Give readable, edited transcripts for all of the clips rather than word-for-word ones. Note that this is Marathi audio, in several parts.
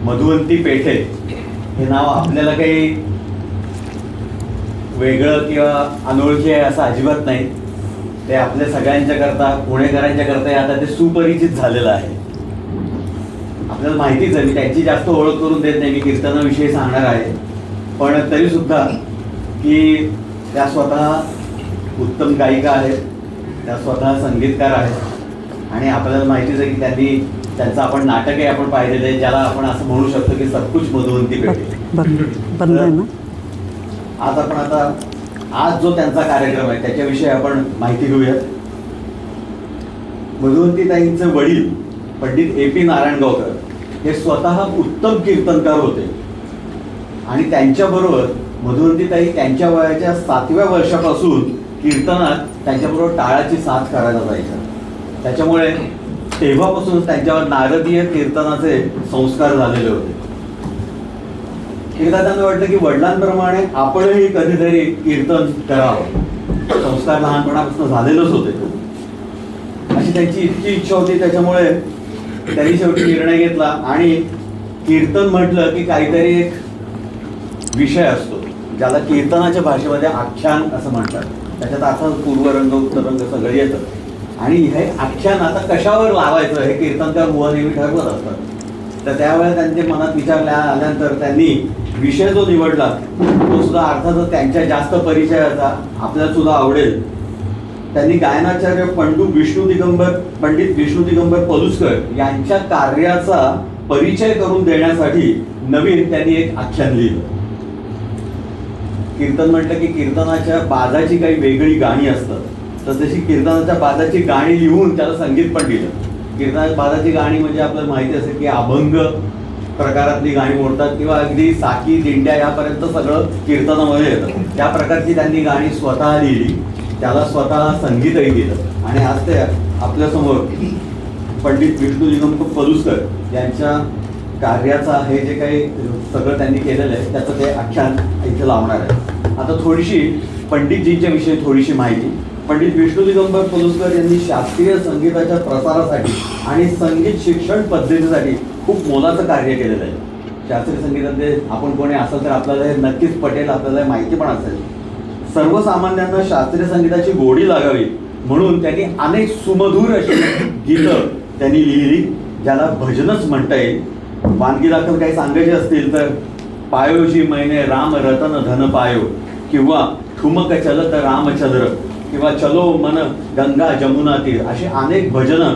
मधुवंती पेठे हे नाव आपल्याला काही वेगळं किंवा अनोळखी आहे असं अजिबात नाही. ते आपल्या सगळ्यांच्या करता, पुणेकरांच्या करता आता ते सुपरिचित झालेलं आहे. आपल्याला माहितीच आहे, मी त्यांची जास्त ओळख करून देत नाही, मी कीर्तनाविषयी सांगणार आहे. पण तरी सुद्धा की त्या स्वतः उत्तम गायिका आहेत, त्या स्वतः संगीतकार आहेत आणि आपल्याला माहितीच आहे की त्यांचं आपण नाटकही आपण पाहिलेलं आहे, ज्याला आपण असं म्हणू शकतो की सबकुछ मधुवंती पेठे. आज जो त्यांचा कार्यक्रम आहे त्याच्याविषयी आपण माहिती घेऊयात. मधुवंतीताईंचे वडील पंडित AP नारायणगावकर हे स्वतः उत्तम कीर्तनकार होते आणि त्यांच्याबरोबर मधुवंतीताई त्यांच्या वयाच्या 7व्या वर्षापासून कीर्तनात त्यांच्याबरोबर टाळाची साथ करायला जायच्या. त्याच्यामुळे तेव्हापासून त्यांच्यावर नारदीय कीर्तनाचे संस्कार झालेले होते. एकदा त्यांना वाटलं की वडिलांप्रमाणे आपणही कधीतरी कीर्तन करावं. संस्कार लहानपणापासून झालेलंच होते, अशी त्यांची इतकी इच्छा होती. त्याच्यामुळे त्यांनी शेवटी निर्णय घेतला आणि कीर्तन म्हटलं की काहीतरी एक विषय असतो, ज्याला कीर्तनाच्या भाषेमध्ये आख्यान असं म्हणतात. त्याच्यात अर्थात पूर्वरंग उत्तररंग सगळं येतं आणि हे आख्यान आता कशावर लावायचं हे कीर्तनकार बुवा नेहमी ठरवत असतात. तर त्यावेळेला त्यांच्या मनात विचार आल्यानंतर त्यांनी विषय जो निवडला तो सुद्धा अर्थातच त्यांच्या जास्त परिचयाचा, आपल्याला सुद्धा आवडेल. त्यांनी गायनाचार्य पंडित विष्णू दिगंबर पलुसकर यांच्या कार्याचा परिचय करून देण्यासाठी नवीन त्यांनी एक आख्यान लिहिलं. कीर्तन म्हटलं की कीर्तनाच्या बाजाची काही वेगळी गाणी असतात, तर तशी कीर्तनाच्या बाजाची गाणी लिहून त्याला संगीत पण दिलं. कीर्तनाच्या बाजाची गाणी म्हणजे आपल्याला माहिती असेल की अभंग प्रकारातली गाणी मोडतात किंवा अगदी साकी दिंड्या यापर्यंत सगळं कीर्तनामध्ये येतं. त्या प्रकारची त्यांनी गाणी स्वतः लिहिली, त्याला स्वतः संगीतही दिलं आणि आज ते आपल्यासमोर पंडित विष्णू दिगंबर पलुसकर यांच्या कार्याचा हे जे काही सगळं त्यांनी केलेलं आहे त्याचं ते आख्यान इथे लावणार आहे. आता थोडीशी पंडितजींच्या विषयी थोडीशी माहिती. पंडित विष्णू दिगंबर पलुसकर यांनी शास्त्रीय संगीताच्या प्रसारासाठी आणि संगीत शिक्षण पद्धतीसाठी खूप मोलाचं कार्य केलेलं आहे. शास्त्रीय संगीतामध्ये आपण कोणी असेल तर आपल्याला हे नक्कीच पटेल, आपल्याला माहिती पण असेल. सर्वसामान्यांना शास्त्रीय संगीताची गोडी लागावी म्हणून त्यांनी अनेक सुमधुर अशी गीतं त्यांनी लिहिली, ज्याला भजनच म्हणता येईल. वानगी दाखल काही सांगायचे असतील तर पायोजी मैने राम रतन धन पायो, किंवा ठुमक चलत रामचंद्र, किंवा चलो मन गंगा जमुना तीर, अशी अनेक भजनं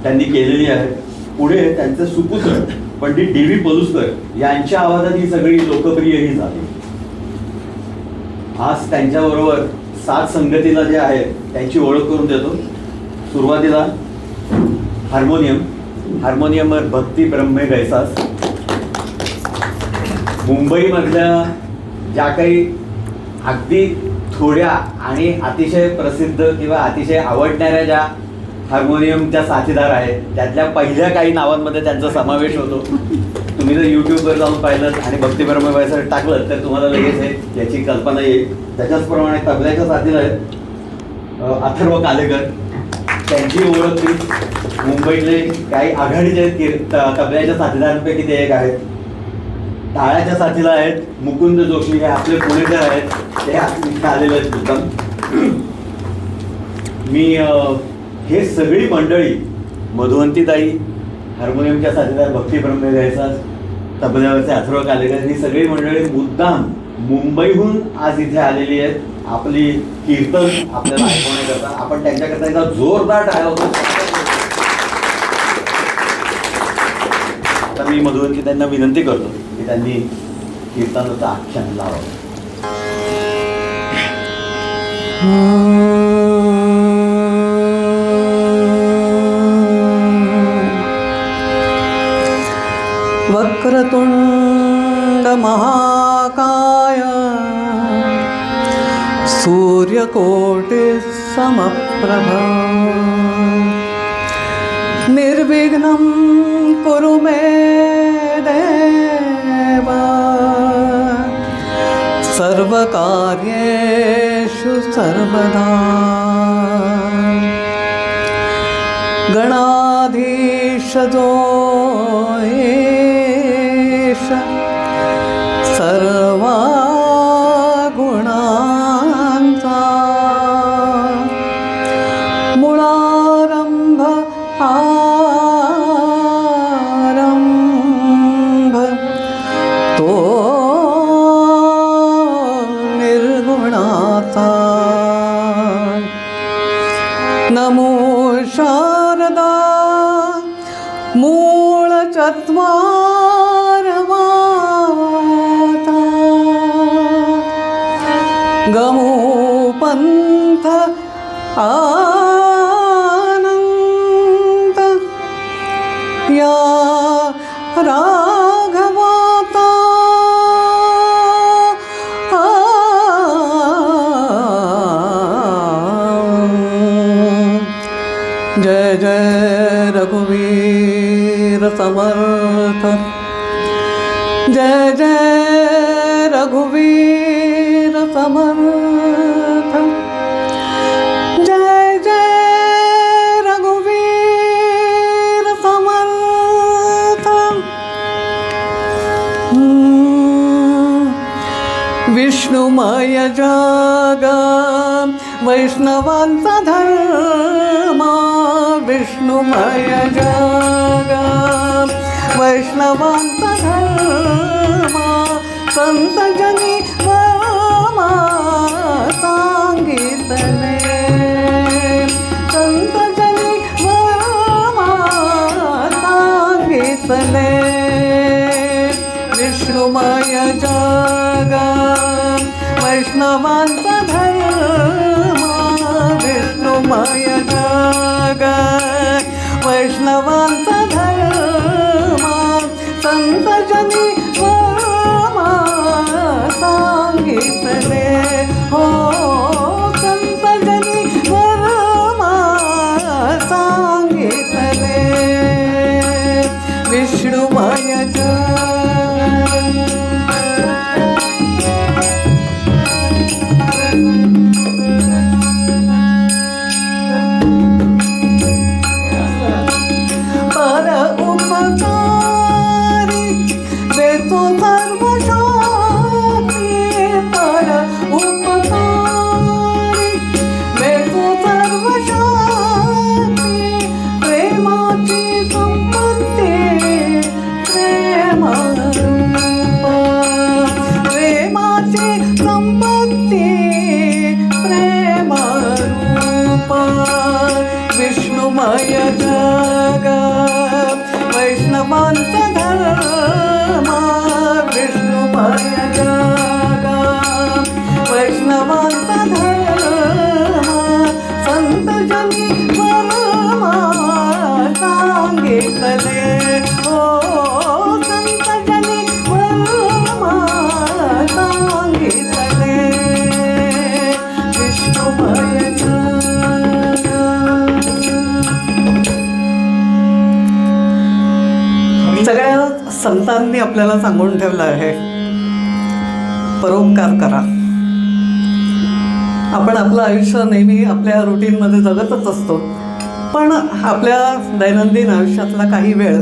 त्यांनी केलेली आहेत. पुढे त्यांचे सुपुत्र पंडित DV पलुसकर यांच्या आवाजात ही सगळी लोकप्रियही झाली. आज त्यांच्याबरोबर साथ संगतीला जे आहे त्यांची ओळख करून देतो. सुरुवातीला हार्मोनियमवर भक्ती ब्रह्मे गैसास. मुंबईमधल्या ज्या काही अगदी थोड्या आणि अतिशय प्रसिद्ध किंवा अतिशय आवडणाऱ्या ज्या हार्मोनियमच्या साथीदार आहेत त्यातल्या पहिल्या काही नावांमध्ये त्यांचा समावेश होतो. तुम्ही जर यूट्यूबवर जाऊन पाहिलं आणि भक्ती ब्रह्मे गैसास टाकलं तर तुम्हाला लगेच याची कल्पना येईल. त्याच्याचप्रमाणे तबल्याच्या साथीदार आहेत अथर्व कालेकर. त्यांची ओळख मुंबईतले काही आघाडीचे तबल्याच्या साथीदारांपैकी ते एक आहेत. टाळ्याच्या साथीला आहेत मुकुंद जोशी, हे आपले पुणेकर आहेत, ते इथे आलेले आहेत मुद्दाम. मी हे सगळी मंडळी मधुवंतीताई, हार्मोनियमच्या साथीदार भक्ती ब्रह्मे गैसास, तबल्यावरचे अथर्व कालेकर, ही सगळी मंडळी मुद्दाम मुंबईहून आज इथे आलेली आहेत आपली कीर्तन आपल्याला ऐकवण्याकरता. आपण त्यांच्याकरता एकदा जोरदार टाळ्या होतो. आता मी मधुवंतीताईंना विनंती करतो की त्यांनी कीर्तनाचं आख्यान लावावं. वक्रतुंड महाकाय सूर्यकोटि समप्रभा निर्विघ्नं कुरु मे देव सर्वकार्येषु सर्वदा. गणाधीश जो नमो शारदा मूळचत्वारमाता गमो पंथ आनंद या राघवाता जय जय रघुवीर समर्थ जय जय रघुवीर समर्थ जय जय रघुवीर समर्थ विष्णुमय जग वैष्णवांचा धर्म विष्णुमय जग वैष्णवांचा धर्म संत जनी वर्मा सांगितले संत जनी वर्मा सांगितले विष्णुमय जग वैष्णवांचा धर्म विष्णुमय जग वैष्णवांचा धर्म संत जनी वर्मा सांगितले हो संत जनी वर्मा सांगितले विष्णुमय जग विष्णुमय जग वैष्णवांचा धर्म विष्णुमय जग वैष्णवांचा धर्म संत जनी वर्मा सांगितले हो संत जनी वर्मा सांगितले विष्णुमय सगळ्या संतांनी आपल्याला सांगून ठेवलं आहे परोपकार करा. आपण आपलं आयुष्य नेहमी आपल्या रुटीनमध्ये जगतच असतो, पण आपल्या दैनंदिन आयुष्यातला काही वेळ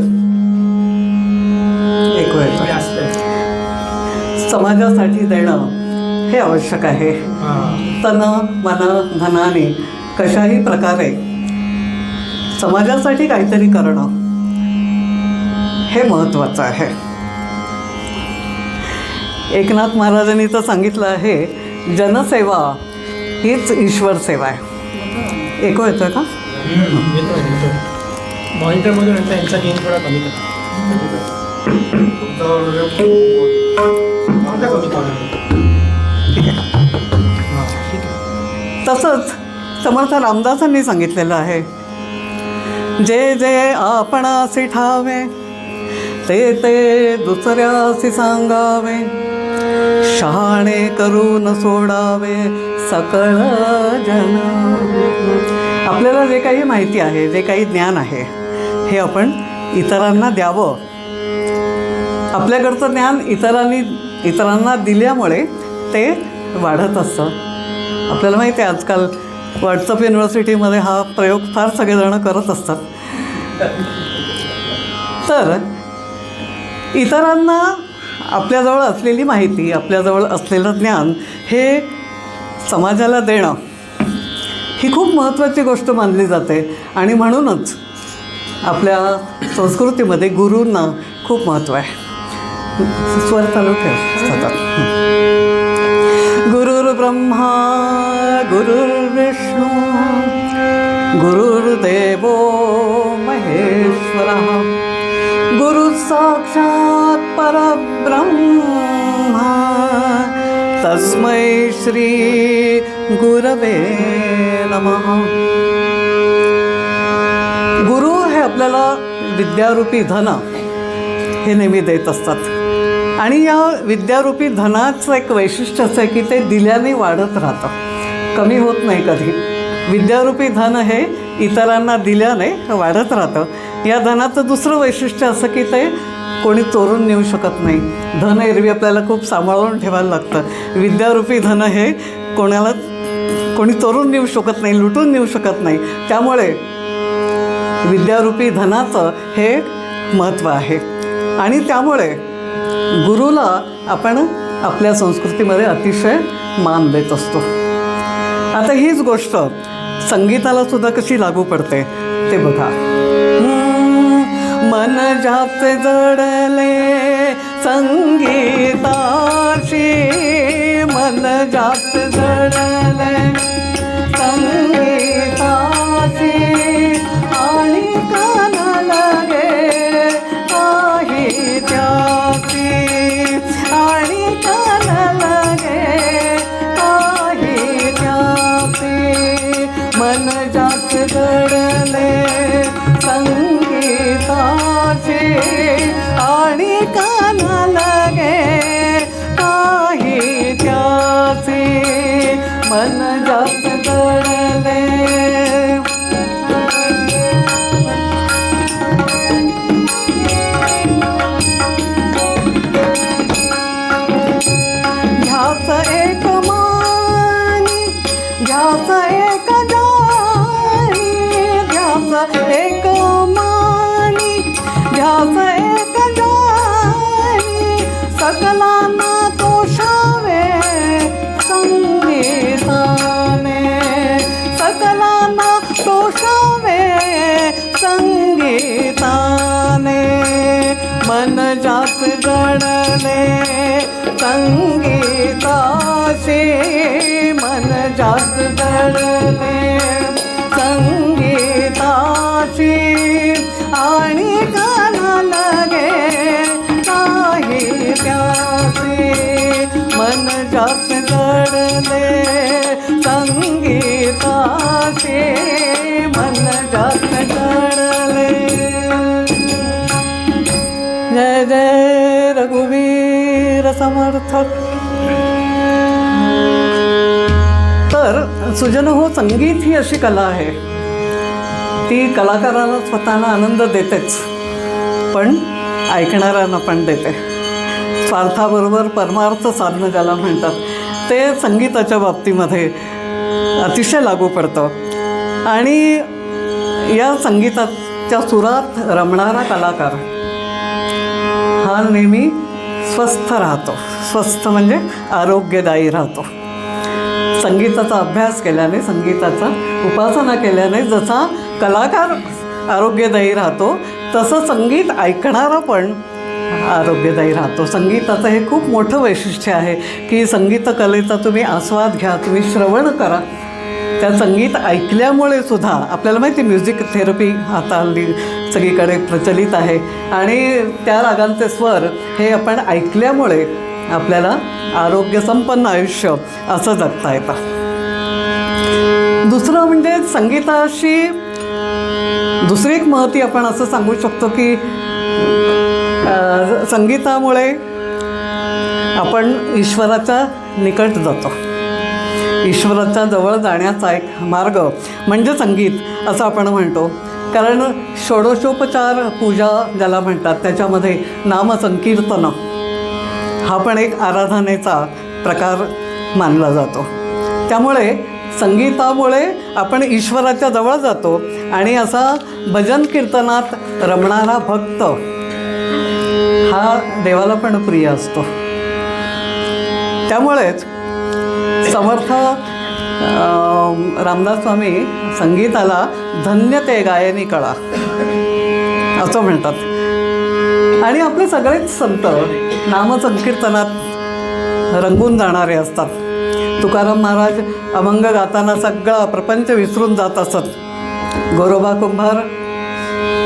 एक वेळ समाजासाठी देणं हे आवश्यक आहे. तन मन धनाने कशाही प्रकारे समाजासाठी काहीतरी करणं हे महत्त्वाचं आहे. एकनाथ महाराजांनी तर सांगितलं आहे जनसेवा हीच ईश्वर सेवा आहे. ऐकू येतोय का? मॉनिटरमधून यांचा गेम थोडा कमी करा. ठीक आहे. तसंच समर्थ रामदासांनी सांगितलेलं आहे जे जे आपणासी ठावे ते ते दुसऱ्यासी सांगावे शहाणे करून सोडावे सकळ जन. आपल्याला जे काही माहिती आहे जे काही ज्ञान आहे हे आपण इतरांना द्यावं. आपल्याकडचं ज्ञान इतरांना दिल्यामुळे ते वाढत असतं. आपल्याला माहिती आहे आजकाल व्हॉट्सअप युनिव्हर्सिटीमध्ये हा प्रयोग फार सगळेजण करत असतात. तर इतरांना आपल्याजवळ असलेली माहिती आपल्याजवळ असलेलं ज्ञान हे समाजाला देणं ही खूप महत्त्वाची गोष्ट मानली जाते. आणि म्हणूनच आपल्या संस्कृतीमध्ये गुरूंना खूप महत्त्व आहे. स्वर चालू ठेव सतत. गुरुर्ब्रह्मा गुरुर्विष्णू गुरुर्देवो महेश्वरः गुरुः साक्षात् परब्रह्मा तस्मै श्री गुरवे नमः. गुरु हे आपल्याला विद्यारूपी धन हे नेहमी देत असतात आणि या विद्यारूपी धनाचं एक वैशिष्ट्य असं आहे की ते दिल्याने वाढत राहतं, कमी होत नाही कधी. विद्यारूपी धन हे इतरांना दिल्याने वाढत राहतं. या धनाचं दुसरं वैशिष्ट्य असं की ते कोणी चोरून नेऊ शकत नाही. धन एरवी आपल्याला खूप सांभाळून ठेवायला लागतं. विद्यारूपी धन हे कोणी चोरून नेऊ शकत नाही, लुटून नेऊ शकत नाही. त्यामुळे विद्यारूपी धनाचं हे महत्त्व आहे आणि त्यामुळे गुरुला आपण आपल्या संस्कृतीमध्ये अतिशय मान देत असतो. आता हीच गोष्ट संगीताला सुद्धा कशी लागू पडते ते बघा. मन जात जडले संगीताशी, मन जात जडले संगीताशी आणि कान लगे काही त्याची आणि कान लगे काही त्याची. मन जात जडले संगीताची आणि कान लगे काही त्याची. मन जात जडले ध्यास एक मानी ध्यास एक जानी, ध्यास एक मानी ध्यास एक जानी. सकलांना तोषावे संगीताने, सकलांना तोषावे संगीताने. मन जात जडले संगीताशी, मन जात जडले संगीताशी आणि कान लगे काही त्याची. मन जात जडले संगीताशी, मन जात जडले. जय जय रघुवीर समर्थ. तर सुजन हो, संगीत ही अशी कला आहे, ती कलाकाराला स्वतःला आनंद देतेच पण ऐकणाऱ्यांना पण देते. स्वार्थाबरोबर परमार्थ साधणं ज्याला म्हणतात ते संगीताच्या बाबतीमध्ये अतिशय लागू पडतं. आणि या संगीताच्या सुरात रमणारा कलाकार हा नेहमी स्वस्थ राहतो. स्वस्थ म्हणजे आरोग्यदायी राहतो. संगीताचा अभ्यास केल्याने, संगीताचा उपासना केल्याने जसा कलाकार आरोग्यदायी राहतो तसं संगीत ऐकणारा पण आरोग्यदायी राहतो. संगीताचं हे खूप मोठं वैशिष्ट्य आहे की संगीत कलेचा तुम्ही आस्वाद घ्या, तुम्ही श्रवण करा. त्या संगीत ऐकल्यामुळे सुद्धा आपल्याला माहिती म्युझिक थेरपी आता हल्ली सगळीकडे प्रचलित आहे आणि त्या रागांचे स्वर हे आपण ऐकल्यामुळे आपल्याला आरोग्यसंपन्न आयुष्य असं जगता येतं. दुसरं म्हणजे संगीताशी दुसरी एक महती आपण असं सांगू शकतो की संगीतामुळे आपण ईश्वराच्या निकट जातो. ईश्वराच्या जवळ जाण्याचा एक मार्ग म्हणजे संगीत असं आपण म्हणतो. कारण षोडशोपचार पूजा ज्याला म्हणतात त्याच्यामध्ये नामसंकीर्तन हा पण एक आराधनेचा प्रकार मानला जातो. त्यामुळे संगीतामुळे आपण ईश्वराच्या जवळ जातो आणि असा भजन कीर्तनात रमणारा भक्त हा देवाला पण प्रिय असतो. त्यामुळेच समर्थ रामदास स्वामी संगीताला धन्य ते गायनी कळा असं म्हणतात. आणि आपले सगळेच संत नामसंकीर्तनात रंगून जाणारे असतात. तुकाराम महाराज अभंग गाताना सगळा प्रपंच विसरून जात असत. गोरोबा कुंभार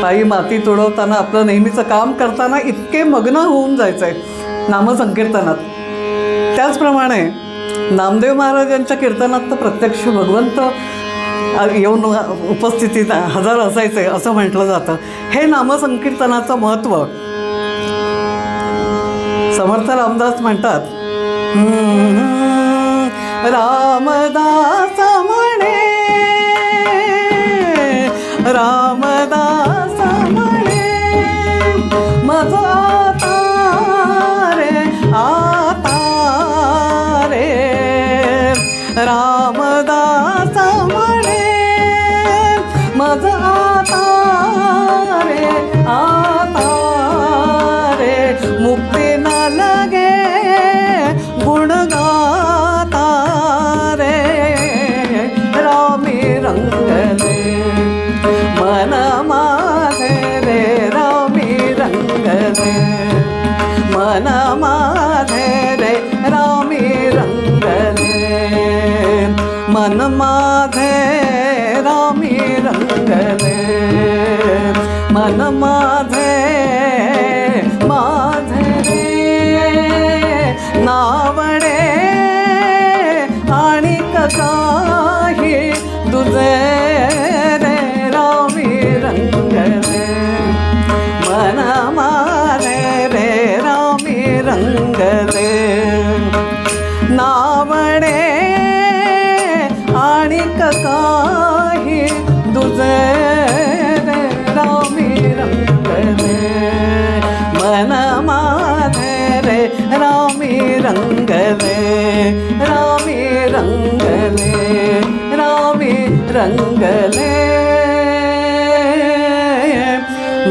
पायी माती तुडवताना आपलं नेहमीचं काम करताना इतके मग्न होऊन जायचं आहे नामसंकीर्तनात. त्याचप्रमाणे नामदेव महाराजांच्या कीर्तनात तर प्रत्यक्ष भगवंत येऊन उपस्थितीत हजर असायचे असं म्हटलं जातं. हे नामसंकीर्तनाचं महत्त्व समर्थ रामदास म्हणतात, रामदास म्हणे, रामदास म्हणे, माझा आता रे रामदास म्हणे, माझा आता रे मुक्ती न लगे गुण गाता रे, रामी रंगले मन माझे रे, रामी रंगले मन माझे रे, रामी रंगले मन माझे रामी रंगले मन माझे माझे रे नावडे आणि काही तुझे रे, रामी रंगले मन माझे रे, रामी रंगले नावडे आणि काही तुझे रे, रामी रंगले मन माझे रे, रामी रंगले रामी रंगले रामी रंगले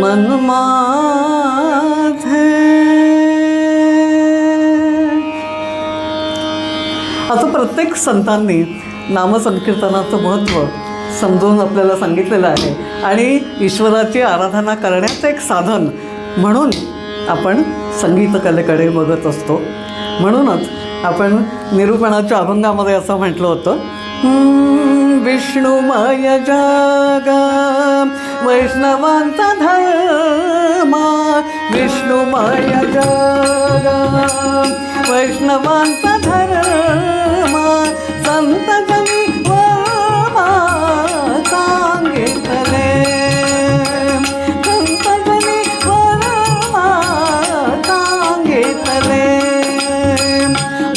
मन माझे. असं प्रत्येक संतांनी नामसंकीर्तनाचं महत्त्व समजून आपल्याला सांगितलेलं आहे आणि ईश्वराची आराधना करण्याचं एक साधन म्हणून आपण संगीत कलेकडे बघत असतो. म्हणूनच आपण निरूपणाच्या अभंगामध्ये असं म्हटलं होतं, विष्णुमय जग वैष्णवांचा धर्म, विष्णुमय जग वैष्णवांचा धर्म, संत जनी वर्मा सांगितले, संत जनी वर्मा सांगितले,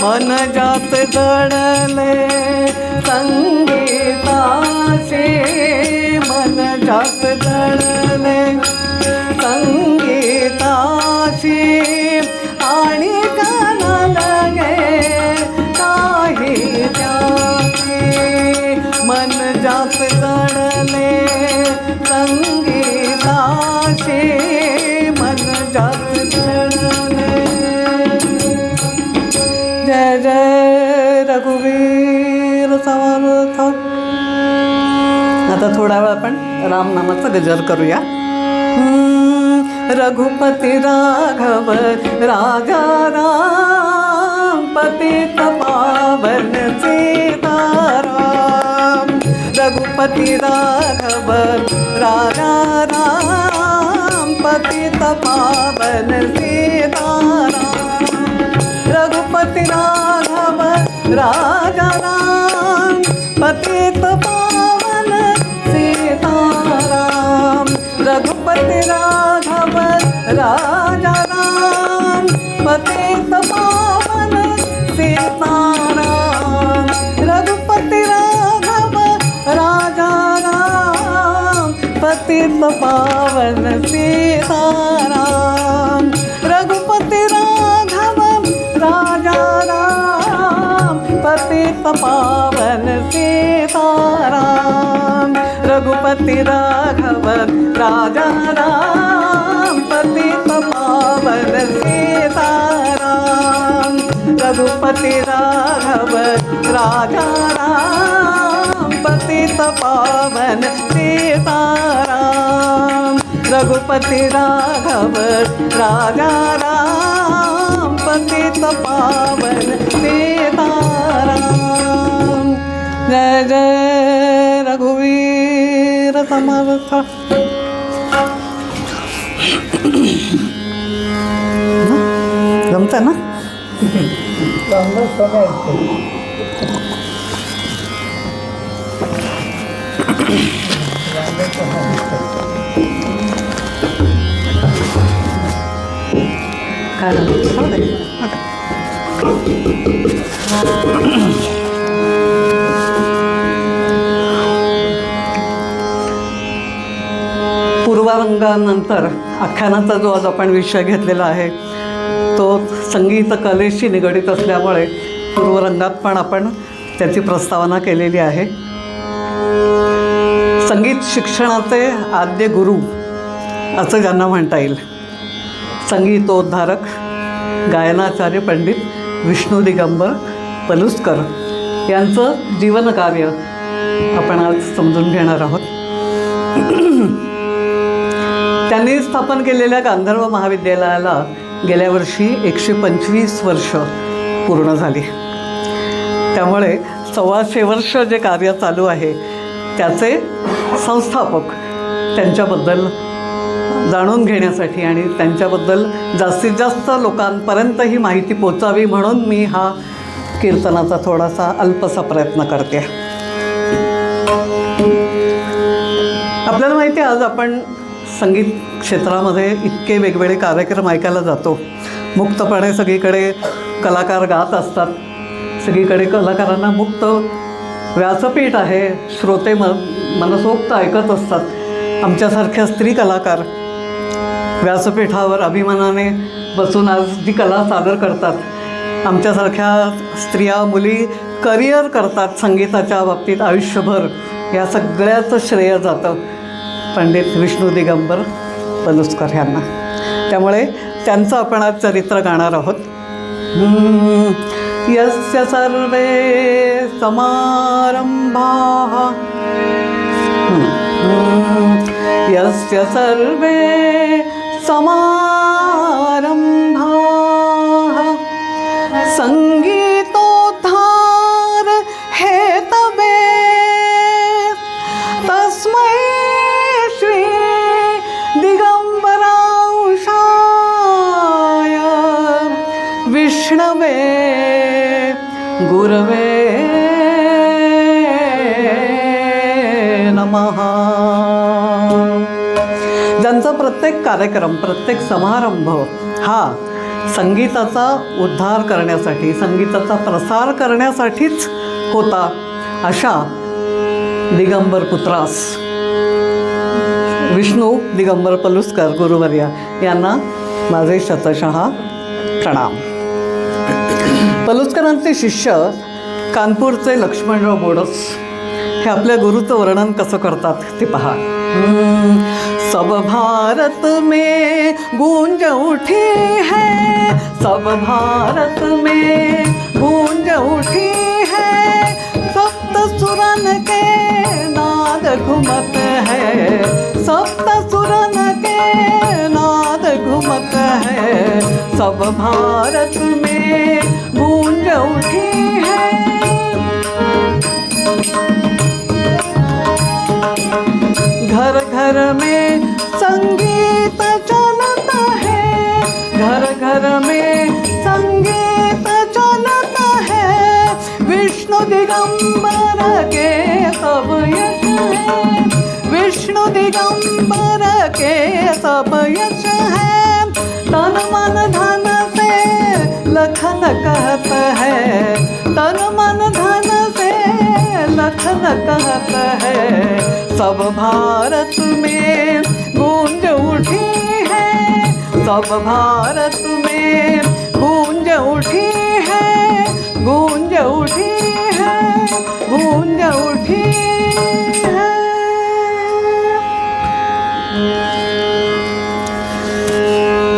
मन जात दडले संगीताशी, मन जात दडले संगीताशी आणि गाना लगे काही त्याची, मन जात दडले संगीताशी, मन जात दडले. जय जय रघुवीर समर्थ. आता थोडा वेळ आपण रामनामाचा गजर करूया. रघुपती राघव राजा राम, पतित पावन सीताराम, रघुपती राघव राजा राम, पतित पावन सीताराम, रघुपती राघव राजा राम, पतित पावन सीताराम, रघुपती राघव राजा राम, पतित पावन सीताराम, रघुपती राघव राजा राम, पतित पावन सीताराम, रघुपती राघव राजा राम, पतित पावन सीताराम, रघुपती राघव राजा राम, पतित पावन सीताराम, रघुपती राघव राजा राम, पतित पावन सीताराम, रघुपती राघव राजा राम, पतित पावन सीताराम. समर्थ. जमतं ना? काय पूर्वारंगानंतर आख्यानाचा जो आज आपण विषय घेतलेला आहे तो संगीत कलेशी निगडीत असल्यामुळे पूर्वरंगात पण आपण त्याची प्रस्तावना केलेली आहे. संगीत शिक्षणाचे आद्य गुरु असं ज्यांना म्हणता येईल, संगीतोद्धारक गायनाचार्य पंडित विष्णू दिगंबर पलुस्कर यांचं जीवनकार्य आपण आज समजून घेणार आहोत. त्यांनी स्थापन केलेल्या गांधर्व महाविद्यालयाला गेल्या वर्षी 125 वर्ष पूर्ण झाली. त्यामुळे 125 वर्ष जे कार्य चालू आहे त्याचे संस्थापक त्यांच्याबद्दल जाणून घेण्यासाठी आणि त्यांच्याबद्दल जास्तीत जास्त लोकांपर्यंत ही माहिती पोचावी म्हणून मी हा कीर्तनाचा थोडासा अल्पसा प्रयत्न करते. आपल्याला माहिती आहे आज आपण संगीत क्षेत्रामध्ये इतके वेगवेगळे कार्यक्रम ऐकायला जातो. मुक्तपणे सगळीकडे कलाकार गात असतात, सगळीकडे कलाकारांना मुक्त व्यासपीठ आहे, श्रोते मनसोक्त ऐकत असतात. आमच्यासारख्या स्त्री कलाकार व्यासपीठावर अभिमानाने बसून आज जी कला सादर करतात, आमच्यासारख्या स्त्रिया मुली करिअर करतात संगीताच्या बाबतीत आयुष्यभर, या सगळ्याचं श्रेय जातं पंडित विष्णू दिगंबर पलुस्कर ह्यांना. त्यामुळे त्यांचं आपण आज चरित्र गाणार आहोत. यस्य सर्वे समारंभाः यस्य सर्वे समारंभाः संगीतोद्धार हेतवे तस्मै श्री दिगंबरांशाय विष्णवे गुरवे नमः. ज्यांचा प्रत्येक कार्यक्रम, प्रत्येक समारंभ हा संगीताचा उद्धार करण्यासाठी, संगीताचा प्रसार करण्यासाठीच होता, अशा दिगंबर पुत्रास विष्णू दिगंबर पलुस्कर गुरुवर्य यांना माझे शतशः प्रणाम. पलुस्करांचे शिष्य कानपूरचे लक्ष्मणराव बोडस हे आपल्या गुरुचं वर्णन कसं करतात ते पहा. सब भारत में गूंज उठी है, सब भारत में गूंज उठी है, सप्त सुरन के नाद घुमत है, सप्त सुरन के नाद घुमत है, सब भारत में गूंज उठी है. घर घर में संगीत चलता है, घर घर में संगीत चलता है, विष्णु दिगंबर के सब यश है, विष्णु दिगंबर के सब यश है. तन मन धन से लखन कहत है, तन मन धन से लखन कहत है, सब भारत में गूंज उठी है, सब भारत में गूंज उठी है, गूंज उठी है, गूंज उठी है.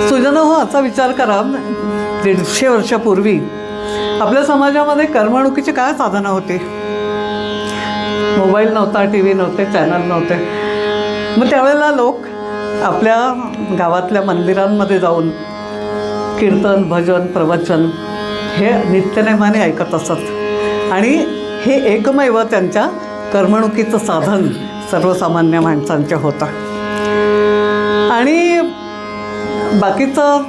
सुजन हो, असा विचार करा, 150 वर्षापूर्वी आपल्या समाजामध्ये करमणुकीची काय साधनं होती? मोबाईल नव्हता, टी व्ही नव्हते, चॅनल नव्हते. मग त्यावेळेला लोक आपल्या गावातल्या मंदिरांमध्ये जाऊन कीर्तन, भजन, प्रवचन हे नित्यनेमाने ऐकत असत आणि हे एकमेव त्यांच्या करमणुकीचं साधन सर्वसामान्य माणसांचे होतं. आणि बाकीचं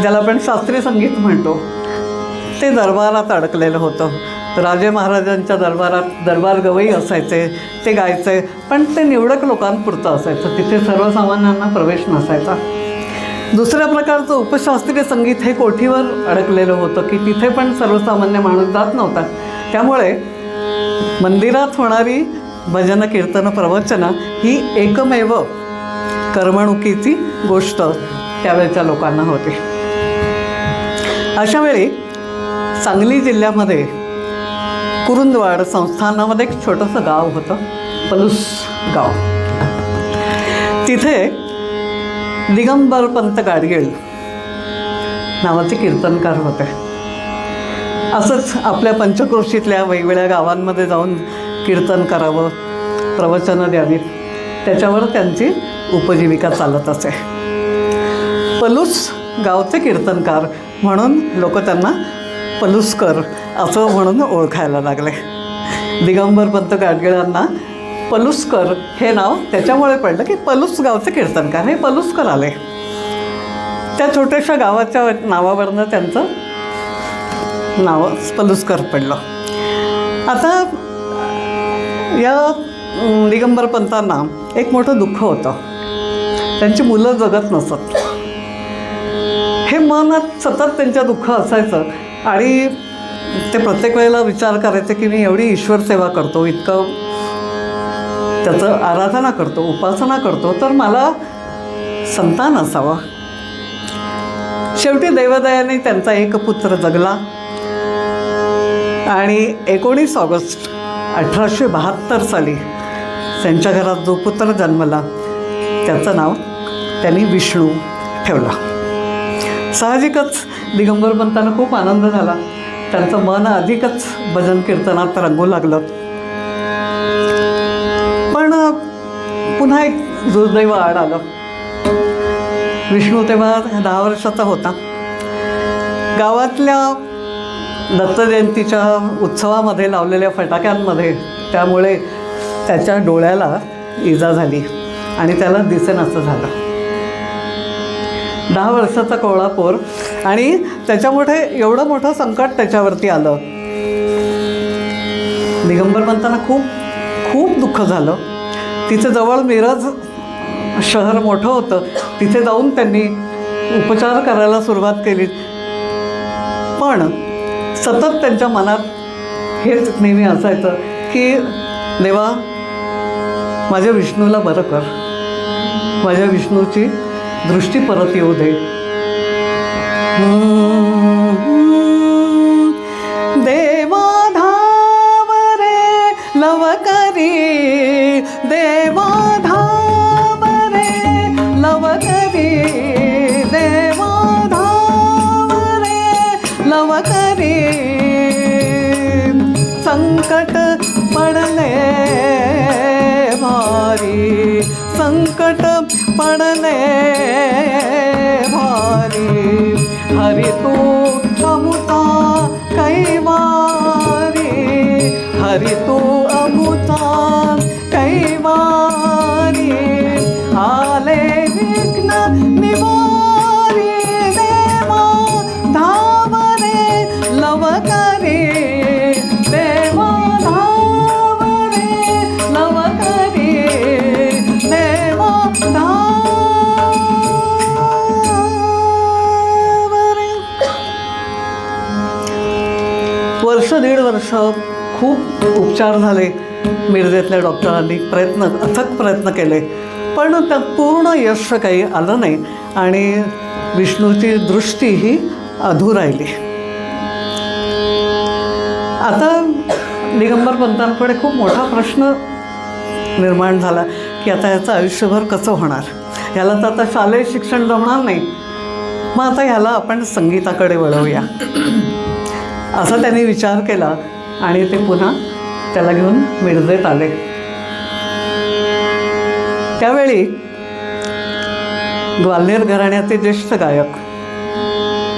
ज्याला आपण शास्त्रीय संगीत म्हणतो ते दरबारात अडकलेलं होतं. राजे महाराजांच्या दरबारात दरबार गवई असायचे, ते गायचे, पण ते निवडक लोकांपुरतं असायचं, तिथे सर्वसामान्यांना प्रवेश नसायचा. दुसऱ्या प्रकारचं उपशास्त्रीय संगीत हे कोठीवर अडकलेलं होतं की तिथे पण सर्वसामान्य माणूस जात नव्हता. त्यामुळे मंदिरात होणारी भजन कीर्तन प्रवचनं ही एकमेव करमणुकीची गोष्ट त्यावेळच्या लोकांना होती. अशावेळी सांगली जिल्ह्यामध्ये कुरुंदवाड संस्थानामध्ये एक छोटंसं गाव होतं, पलूस गाव. तिथे दिगंबर पंत गाडगीळ नावाचे कीर्तनकार होते. असंच आपल्या पंचक्रोशीतल्या वेगवेगळ्या गावांमध्ये जाऊन कीर्तन करावं, प्रवचनं द्यावीत, त्याच्यावर त्यांची उपजीविका चालत असे. पलूस गावचे कीर्तनकार म्हणून लोक त्यांना पलुसकर असं म्हणून ओळखायला लागले. दिगंबर पंत गाडगिळांना पलुसकर हे नाव त्याच्यामुळे पडलं की पलूस गावचे कीर्तनकार हे पलुसकर आले. त्या छोट्याशा गावाच्या नावावरनं त्यांचं नाव पलुसकर पडलं. आता या दिगंबर पंतांना एक मोठं दुःख होतं, त्यांची मुलं जगत नसत. हे मनात सतत त्यांच्या दुःख असायचं आणि ते प्रत्येक वेळेला विचार करायचे की मी एवढी ईश्वर सेवा करतो, इतकं त्याचं आराधना करतो, उपासना करतो, तर मला संतान असावा. शेवटी दैवदयाने त्यांचा एक पुत्र जगला आणि 19 ऑगस्ट 1872 साली त्यांच्या घरात जो पुत्र जन्मला त्याचं नाव त्यांनी विष्णू ठेवलं. साहजिकच दिगंबर पंतांना खूप आनंद झाला, त्यांचं मन अधिकच भजन कीर्तनात रंगू लागलं. पण पुन्हा एक दुर्दैव आड आलं. विष्णू तेव्हा 10 वर्षाचा होता. गावातल्या दत्तजयंतीच्या उत्सवामध्ये लावलेल्या फटाक्यांमध्ये त्यामुळे त्याच्या डोळ्याला इजा झाली आणि त्याला दिसेनासं झालं. 10 वर्षाचा कोवळा पोर आणि त्याच्यामुळे एवढं मोठं संकट त्याच्यावरती आलं. दिगंबर पंतांना खूप खूप दुःख झालं. तिथे जवळ मिरज शहर मोठं होतं, तिथे जाऊन त्यांनी उपचार करायला सुरुवात केली. पण सतत त्यांच्या मनात हेच नेहमी असायचं की देवा माझ्या विष्णूला बरं कर, माझ्या विष्णूची दृष्टी परत येऊ दे. देवा धाव रे लवकरी, देवा धाव रे लवकरी, देवा धाव रे लवकरी. संकट पडले भारी, संकट पडले भारी. हरि तू अमुता कैवारी, हरि तू अमुता कैवारी. आले विघ्न निवारी, देवा धाव रे लवकरी, देवा धाव रे लवकरी, देवा धाव रे. वर्ष 1.5 वर्ष खूप उपचार झाले. मिरजेतल्या डॉक्टरांनी अथक प्रयत्न केले, पण त्यात पूर्ण यश काही आलं नाही आणि विष्णूची दृष्टी ही अधू राहिली. आता दिगंबर पंतांकडे खूप मोठा प्रश्न निर्माण झाला की आता याचं आयुष्यभर कसं होणार. ह्याला तर आता शालेय शिक्षण जमणार नाही, मग आता ह्याला आपण संगीताकडे वळवूया असा त्यांनी विचार केला आणि ते पुन्हा त्याला घेऊन मिरजेत आले. त्यावेळी ग्वाल्हेर घराण्याचे ज्येष्ठ गायक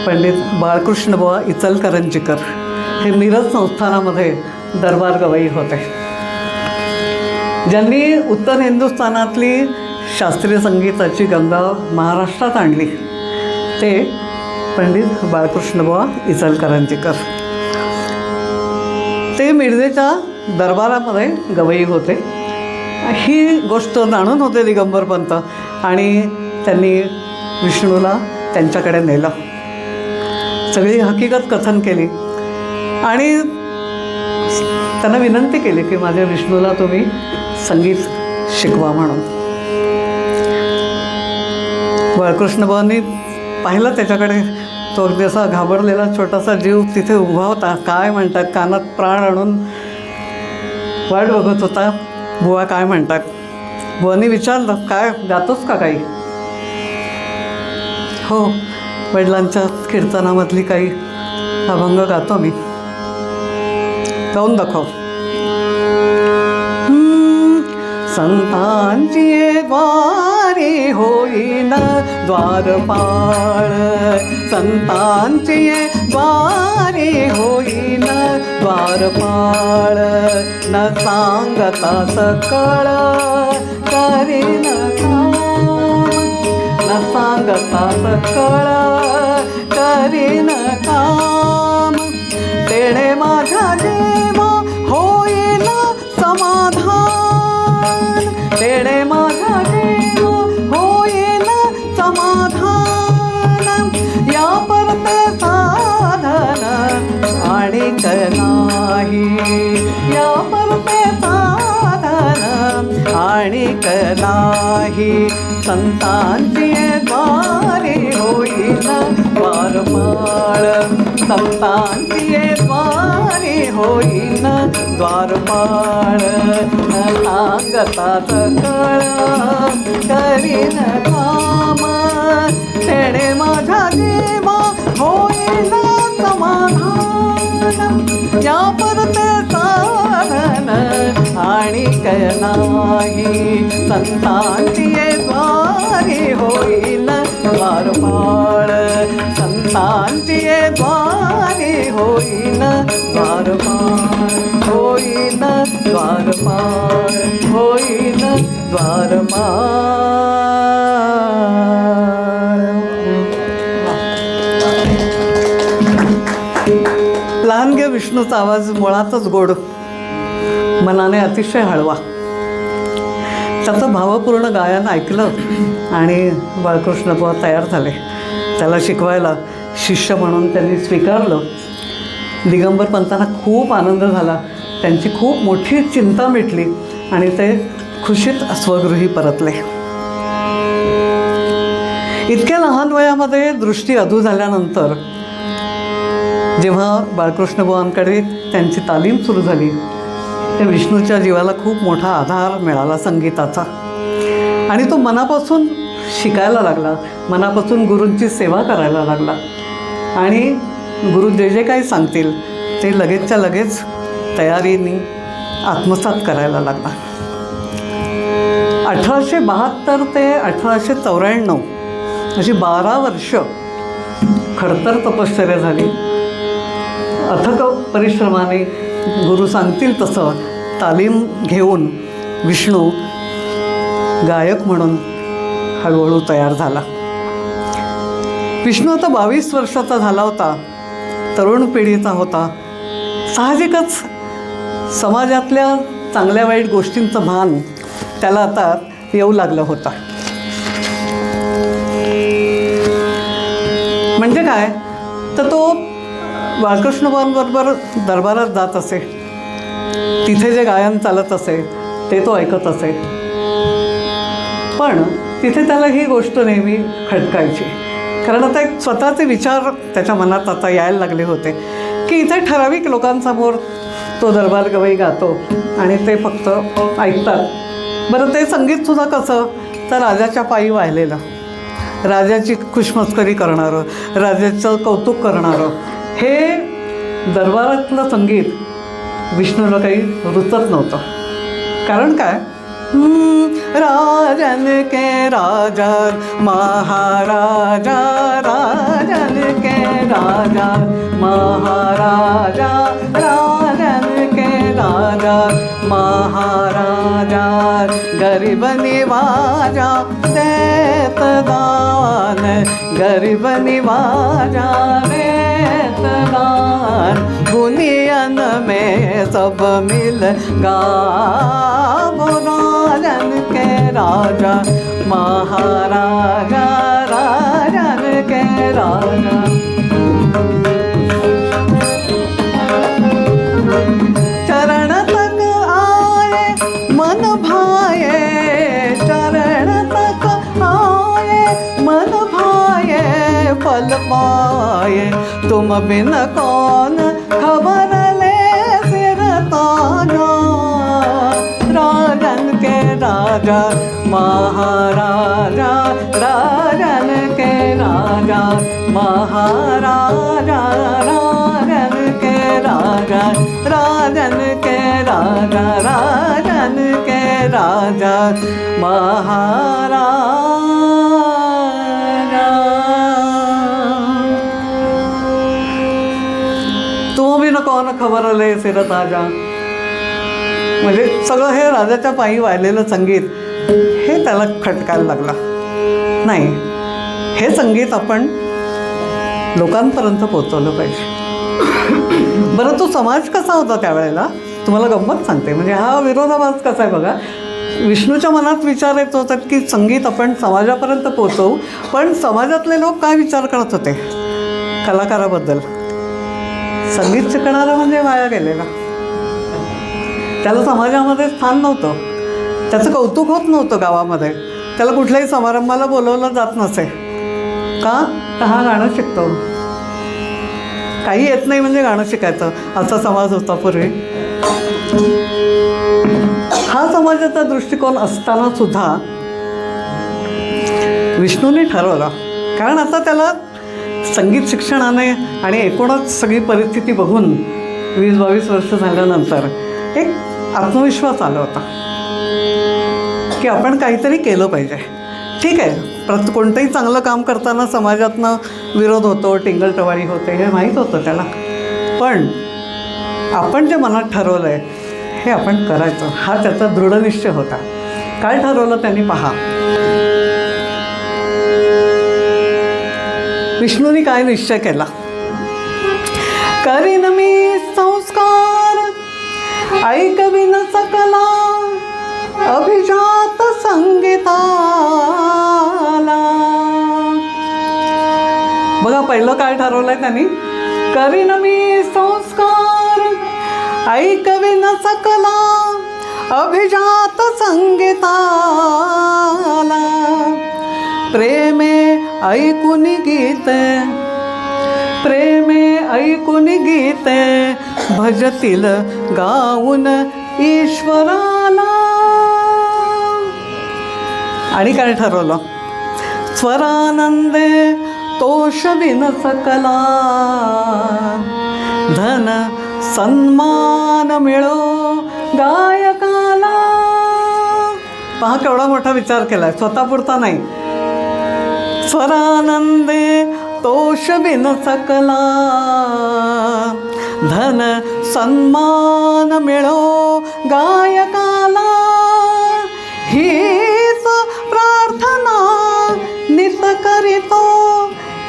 पंडित बाळकृष्णबुवा इचलकरंजीकर हे मिरज संस्थानामध्ये दरबार गवई होते. ज्यांनी उत्तर हिंदुस्थानातली शास्त्रीय संगीताची गंगा महाराष्ट्रात आणली ते पंडित बाळकृष्णबुवा इचलकरंजीकर. ते मिरजेच्या दरबारामध्ये गवई होते. ही गोष्ट जाणून होते दिगंबर पंत आणि त्यांनी विष्णूला त्यांच्याकडे नेलं. सगळी हकीकत कथन केली आणि त्यांना विनंती केली की माझ्या विष्णूला तुम्ही संगीत शिकवा म्हणून. बाळकृष्णबुवांनी पाहिलं त्याच्याकडे. तो अगदी असा घाबरलेला छोटासा जीव तिथे उभा होता. काय म्हणतात, कानात प्राण आणून वाट बघत होता. बुवा काय म्हणतात. बुवांनी विचारलं, काय गातोस का काही? हो, वडिलांच्या कीर्तनामधली काही अभंग गातो मी. गाऊन दाखव. संतांची द्वारी होईन द्वारपाळ, संतांची द्वारी होईन द्वारपाळ, न सांगता सकळ करीन काम, न सांगता सकळ करीन काम, तेणे माझ्या देवा होईल समाधान, तेणे माझ्या देवा होईल समाधान, या परते साधन आणि नाही, या परते साधन आणि नाही, संतांची द्वारी होईल द्वारपाळ, संतांची द्वारी होईन द्वारपाळ, सांगता सकळ करीन काम, तेणे माझ्या देवा होईन समाधान, या परते साधन आणि नाही, संतांची द्वारी होईन द्वारपाळ, संतांची द्वारी होईन द्वारपाळ, होईन द्वारपाळ, होईन द्वारपाळ. लहानग्या विष्णूचा आवाज मुळातच गोड, मनाने अतिशय हळवा. त्याचं भावपूर्ण गायन ऐकलं आणि बाळकृष्णबुवा तयार झाले. त्याला शिकवायला शिष्य म्हणून त्यांनी स्वीकारलं. दिगंबर पंतांना खूप आनंद झाला. त्यांची खूप मोठी चिंता मिटली आणि ते खुशीत स्वगृही परतले. इतक्या लहान वयामध्ये दृष्टी अधू झाल्यानंतर जेव्हा बाळकृष्णबुवांकडे त्यांची तालीम सुरू झाली, त्या विष्णूच्या जीवाला खूप मोठा आधार मिळाला संगीताचा आणि तो मनापासून शिकायला लागला, मनापासून गुरूंची सेवा करायला लागला आणि गुरु जे जे काही सांगतील ते लगेचच्या लगेच तयारीने आत्मसात करायला लागला. 1872 ते 1894 अशी 12 वर्ष खडतर तपश्चर्या झाली. अथक परिश्रमाने गुरु सांगतील तसं तालीम घेऊन विष्णू गायक म्हणून हळूहळू तयार झाला. विष्णू आता 22 वर्षाचा झाला होता, तरुण पिढीचा होता. साहजिकच समाजातल्या चांगल्या वाईट गोष्टींचं भान त्याला आता येऊ लागलं होतं. म्हणजे काय तर तो बाळकृष्णबुवांबरोबर दरबारात जात असे. तिथे जे गायन चालत असे ते तो ऐकत असे. पण तिथे त्याला ही गोष्ट नेहमी खटकायची, कारण आता एक स्वतःचे विचार त्याच्या मनात आता यायला लागले होते की इथे ठराविक लोकांसमोर तो दरबार गवई गातो आणि ते फक्त ऐकतात. बरं, ते संगीतसुद्धा कसं तर राजाच्या पायी वाहिलेलं, राजाची खुशमस्करी करणारं, राजाचं कौतुक करणारं. हे दरबारातलं संगीत विष्णूला काही रुचत नव्हतं. कारण काय, राजन के राजा महाराजा, राजन के राजा महाराजा, राजन के राजा महाराजा, गरीब निवाजा देत दान, गरीब निवाजा देत दान, दुनियन में सब मिल गावो राजन के राजा, महाराजा राजन के राजा। चरण तक आए मन भाए, चरण तक आए मन भाए, फल पाए तुम बिन कौन खबर ले सिर ताजा, राजन के राजा, महाराजा राजन के राजा, महाराजा राजन के राजा, राजन के राजा, राजन के राजा, महाराजा। तुम भी न कौन खबर ले सिर ताजा, म्हणजे सगळं हे राजाच्या पायी वाहिलेलं संगीत हे त्याला खटकायला लागलं. नाही, हे संगीत आपण लोकांपर्यंत पोचवलं पाहिजे. बरं, तो समाज कसा होता त्यावेळेला तुम्हाला गंमत सांगते. म्हणजे हा विरोधाभास कसा आहे बघा. विष्णूच्या मनात विचार येत होतात की संगीत आपण समाजापर्यंत पोचवू, पण समाजातले लोक काय विचार करत होते कलाकाराबद्दल. संगीत शिकणारा म्हणजे वाया गेलेला, त्याला समाजामध्ये स्थान नव्हतं, त्याचं कौतुक होत नव्हतं गावामध्ये, त्याला कुठल्याही समारंभाला बोलवलं जात नसे. का? तर हा गाणं शिकतो. काही येत नाही म्हणजे गाणं शिकायचं, असा समाज होता पूर्वी. हा समाजाचा दृष्टिकोन असताना सुद्धा विष्णूने ठरवलं, कारण आता त्याला संगीत शिक्षणाने आणि एकूणच सगळी परिस्थिती बघून 20-22 वर्ष झाल्यानंतर एक आत्मविश्वास आला होता की आपण काहीतरी केलं पाहिजे. ठीक आहे, कोणतंही चांगलं काम करताना समाजातनं विरोध होतो, टिंगलटवाळी होते, हे माहीत होतं त्याला, पण आपण जे मनात ठरवलं आहे हे आपण करायचं, हा त्याचा दृढनिश्चय होता. काय ठरवलं त्यांनी पहा. विष्णूने काय निश्चय केला. करीन मी संस्कार ऐकविन सकला अभिजात संगीताला. बघा, पहिलं काय ठरवलंय त्यांनी. करीन मी संस्कार ऐकविन सकला अभिजात संगीताला, प्रेमे ऐकून गीते, प्रेमे ऐकून गीते, भजतील गाऊन ईश्वराला. आणि काय ठरवलं. स्वरानंदे तोषविन सकला, धन सन्मान मिळो गायकाला. पहा केवढा मोठा विचार केलाय, स्वतःपुरता नाही. स्वरानंदे तोषविन सकला, धन सन्मान मिळो गायकाला, हीच प्रार्थना नित करीतो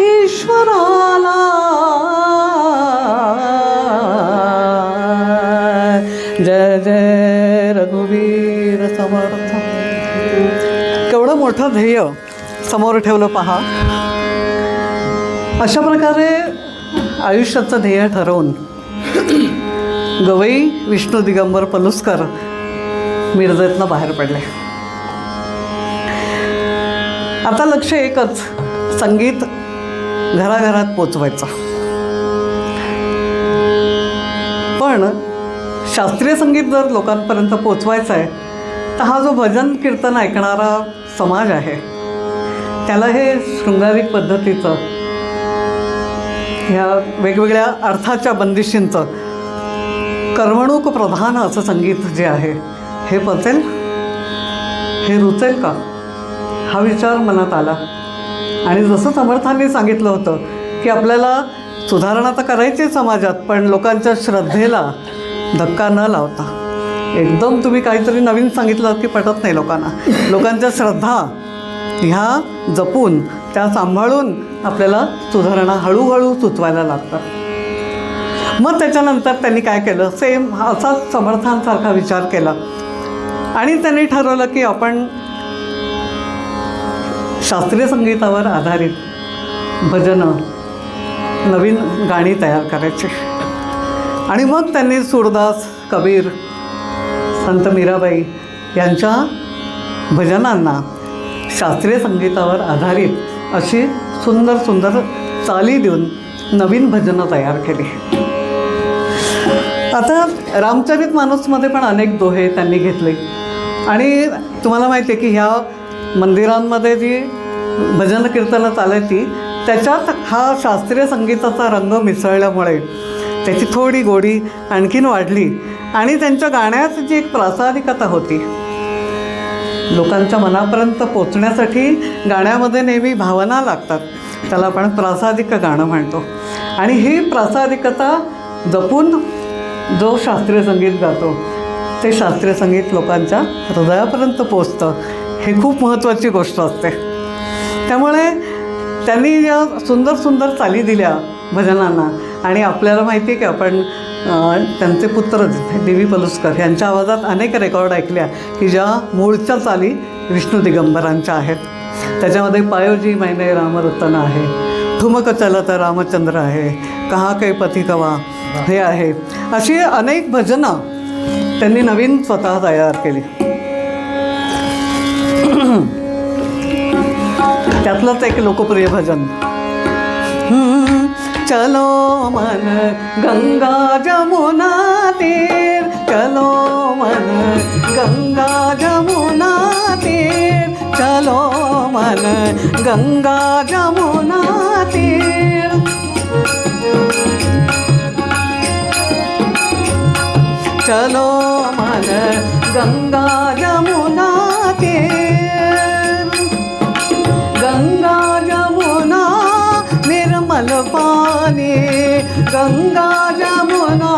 ईश्वराला. जय जय रघुवीर समर्थ. केवढं मोठं ध्येय समोर ठेवलं पहा. अशा प्रकारे आयुष्याचं ध्येय ठरवून गवई विष्णू दिगंबर पलुसकर मिरजेतनं बाहेर पडले. आता लक्ष एकच, संगीत घराघरात पोचवायचं. पण शास्त्रीय संगीत जर लोकांपर्यंत पोचवायचं आहे तर हा जो भजन कीर्तन ऐकणारा समाज आहे त्याला हे शृंगारिक पद्धतीचं, ह्या वेगवेगळ्या अर्थाच्या बंदिशींचं कर्मणूक प्रधान असं संगीत जे आहे हे पचेल, हे रुचेल का, हा विचार मनात आला. आणि जसं समर्थांनी सांगितलं होतं की आपल्याला सुधारणा तर करायची समाजात, पण लोकांच्या श्रद्धेला धक्का न लावता एकदम तुम्ही काहीतरी नवीन सांगितलं की पटत नाही लोकांना. लोकांच्या श्रद्धा ह्या जपून त्या सांभाळून आपल्याला सुधारणा हळूहळू सुचवायला लागतात. मग त्याच्यानंतर त्यांनी काय केलं, सेम असाच समर्थांसारखा विचार केला आणि त्यांनी ठरवलं की आपण शास्त्रीय संगीतावर आधारित भजनं, नवीन गाणी तयार करायची. आणि मग त्यांनी सूरदास, कबीर, संत मीराबाई यांच्या भजनांना शास्त्रीय संगीतावर आधारित अशी सुंदर सुंदर चाली देऊन नवीन भजनं तयार केली. आता रामचरित मानसमध्ये पण अनेक दोहे त्यांनी घेतले आणि तुम्हाला माहिती आहे की ह्या मंदिरांमध्ये जी भजन कीर्तनं चालायची त्याच्यात हा शास्त्रीय संगीताचा रंग मिसळल्यामुळे त्याची थोडी गोडी आणखीन वाढली आणि त्यांच्या गाण्यात जी एक प्रासादिकता होती, लोकांच्या मनापर्यंत पोचण्यासाठी गाण्यामध्ये नेहमी भावना लागतात, त्याला आपण प्रासादिक गाणं म्हणतो. आणि ही प्रासादिकता जपून जो शास्त्रीय संगीत गातो ते शास्त्रीय संगीत लोकांच्या हृदयापर्यंत पोचतं, हे खूप महत्त्वाची गोष्ट असते. त्यामुळे त्यांनी या सुंदर सुंदर चाली दिल्या भजनांना. आणि आपल्याला माहिती आहे की आपण त्यांचे पुत्र देवी पलुसकर यांच्या आवाजात अनेक रेकॉर्ड ऐकल्या की ज्या मूळच्या चाली विष्णू दिगंबरांच्या आहेत. त्याच्यामध्ये पायोजी मैने रामरतन आहे, ठुमक चलत रामचंद्र आहे, कहा कै पती कवा हे आहे. अशी अनेक भजनं त्यांनी नवीन स्वतः तयार केली. त्यातलंच एक लोकप्रिय भजन, चलो मन गंगा जमुना तीर, चलो मन गंगा जमुना तीर, चलो मन गंगा जमुना तीर. चलो मन गंगा जमुना तीर, गंगा जमुना निर्मल पानी, गंगा जमुना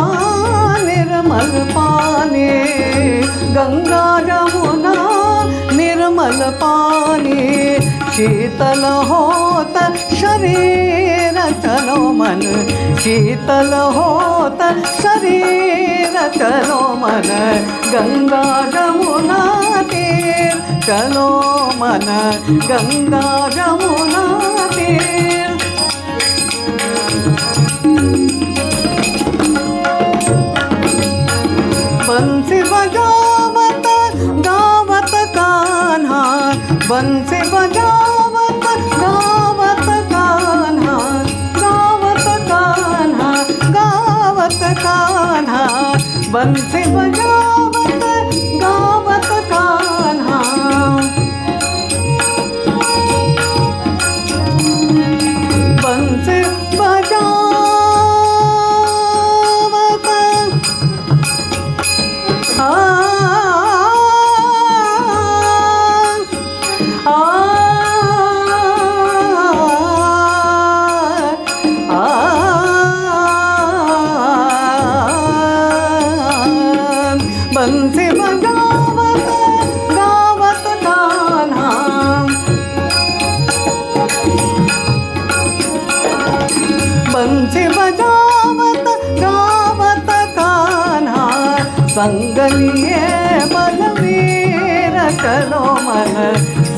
निर्मल पानी, गंगा जमुना निर्मल पानी, शीतल होत शरीर, चलो मन शीतल होत शरीर, चलो मन गंगा जमुना तीर, चलो मन गंगा जमुना तीर. बंसी बजावत गावत कान्हा, बंसी बजावत गावत कान्हा, गावत कान्हा, गावत कान्हा, बंसी बजावत गावत कान्हा. बंसी बजावत बंसी बजावत गावत कान्हा, बंसी बजावत गावत कान्हा. संगलिये बलवीर, चलो मन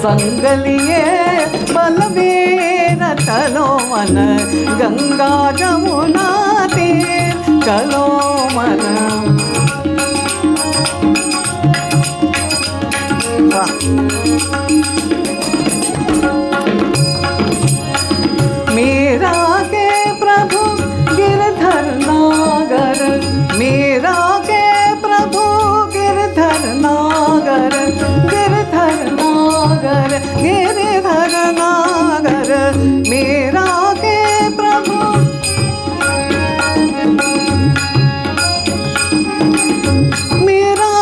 संगलिये बलवीर, चलो मन गंगा जमुना तीर, चलो मन. मीरा के प्रभु गिरधर नागर, मीरा के प्रभु गिरधर नागर, गिरधर नागर, गिरधर नागर, मीरा के प्रभु मीरा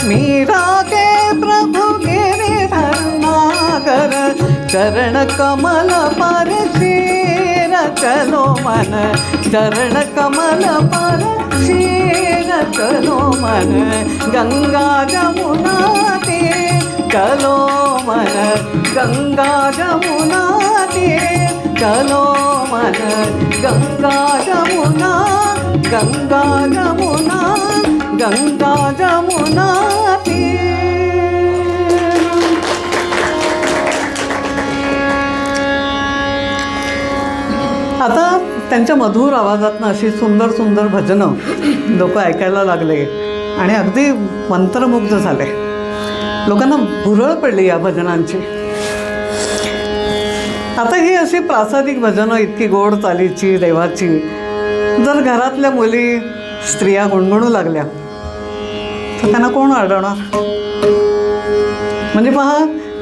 मीरा के प्रभु गिरिधर नागर, चरण कमल पर शीर चलो मन, चरण कमल पर शीर चलो मन, गंगा जमुना तीर चलो मन, गंगा जमुना तीर चलो मन, गंगा जमुना, गंगा जमुना, गंगा जमुना तीर. आता त्यांच्या मधुर आवाजातनं अशी सुंदर सुंदर भजनं लोक ऐकायला लागले आणि अगदी मंत्रमुग्ध झाले. लोकांना भुरळ पडली या भजनांची. आता ही अशी प्रासादिक भजनं इतकी गोड चालीची देवाची जर घरातल्या मुली स्त्रिया गुणगुणू लागल्या तर त्यांना कोण अडवणार? म्हणजे पहा,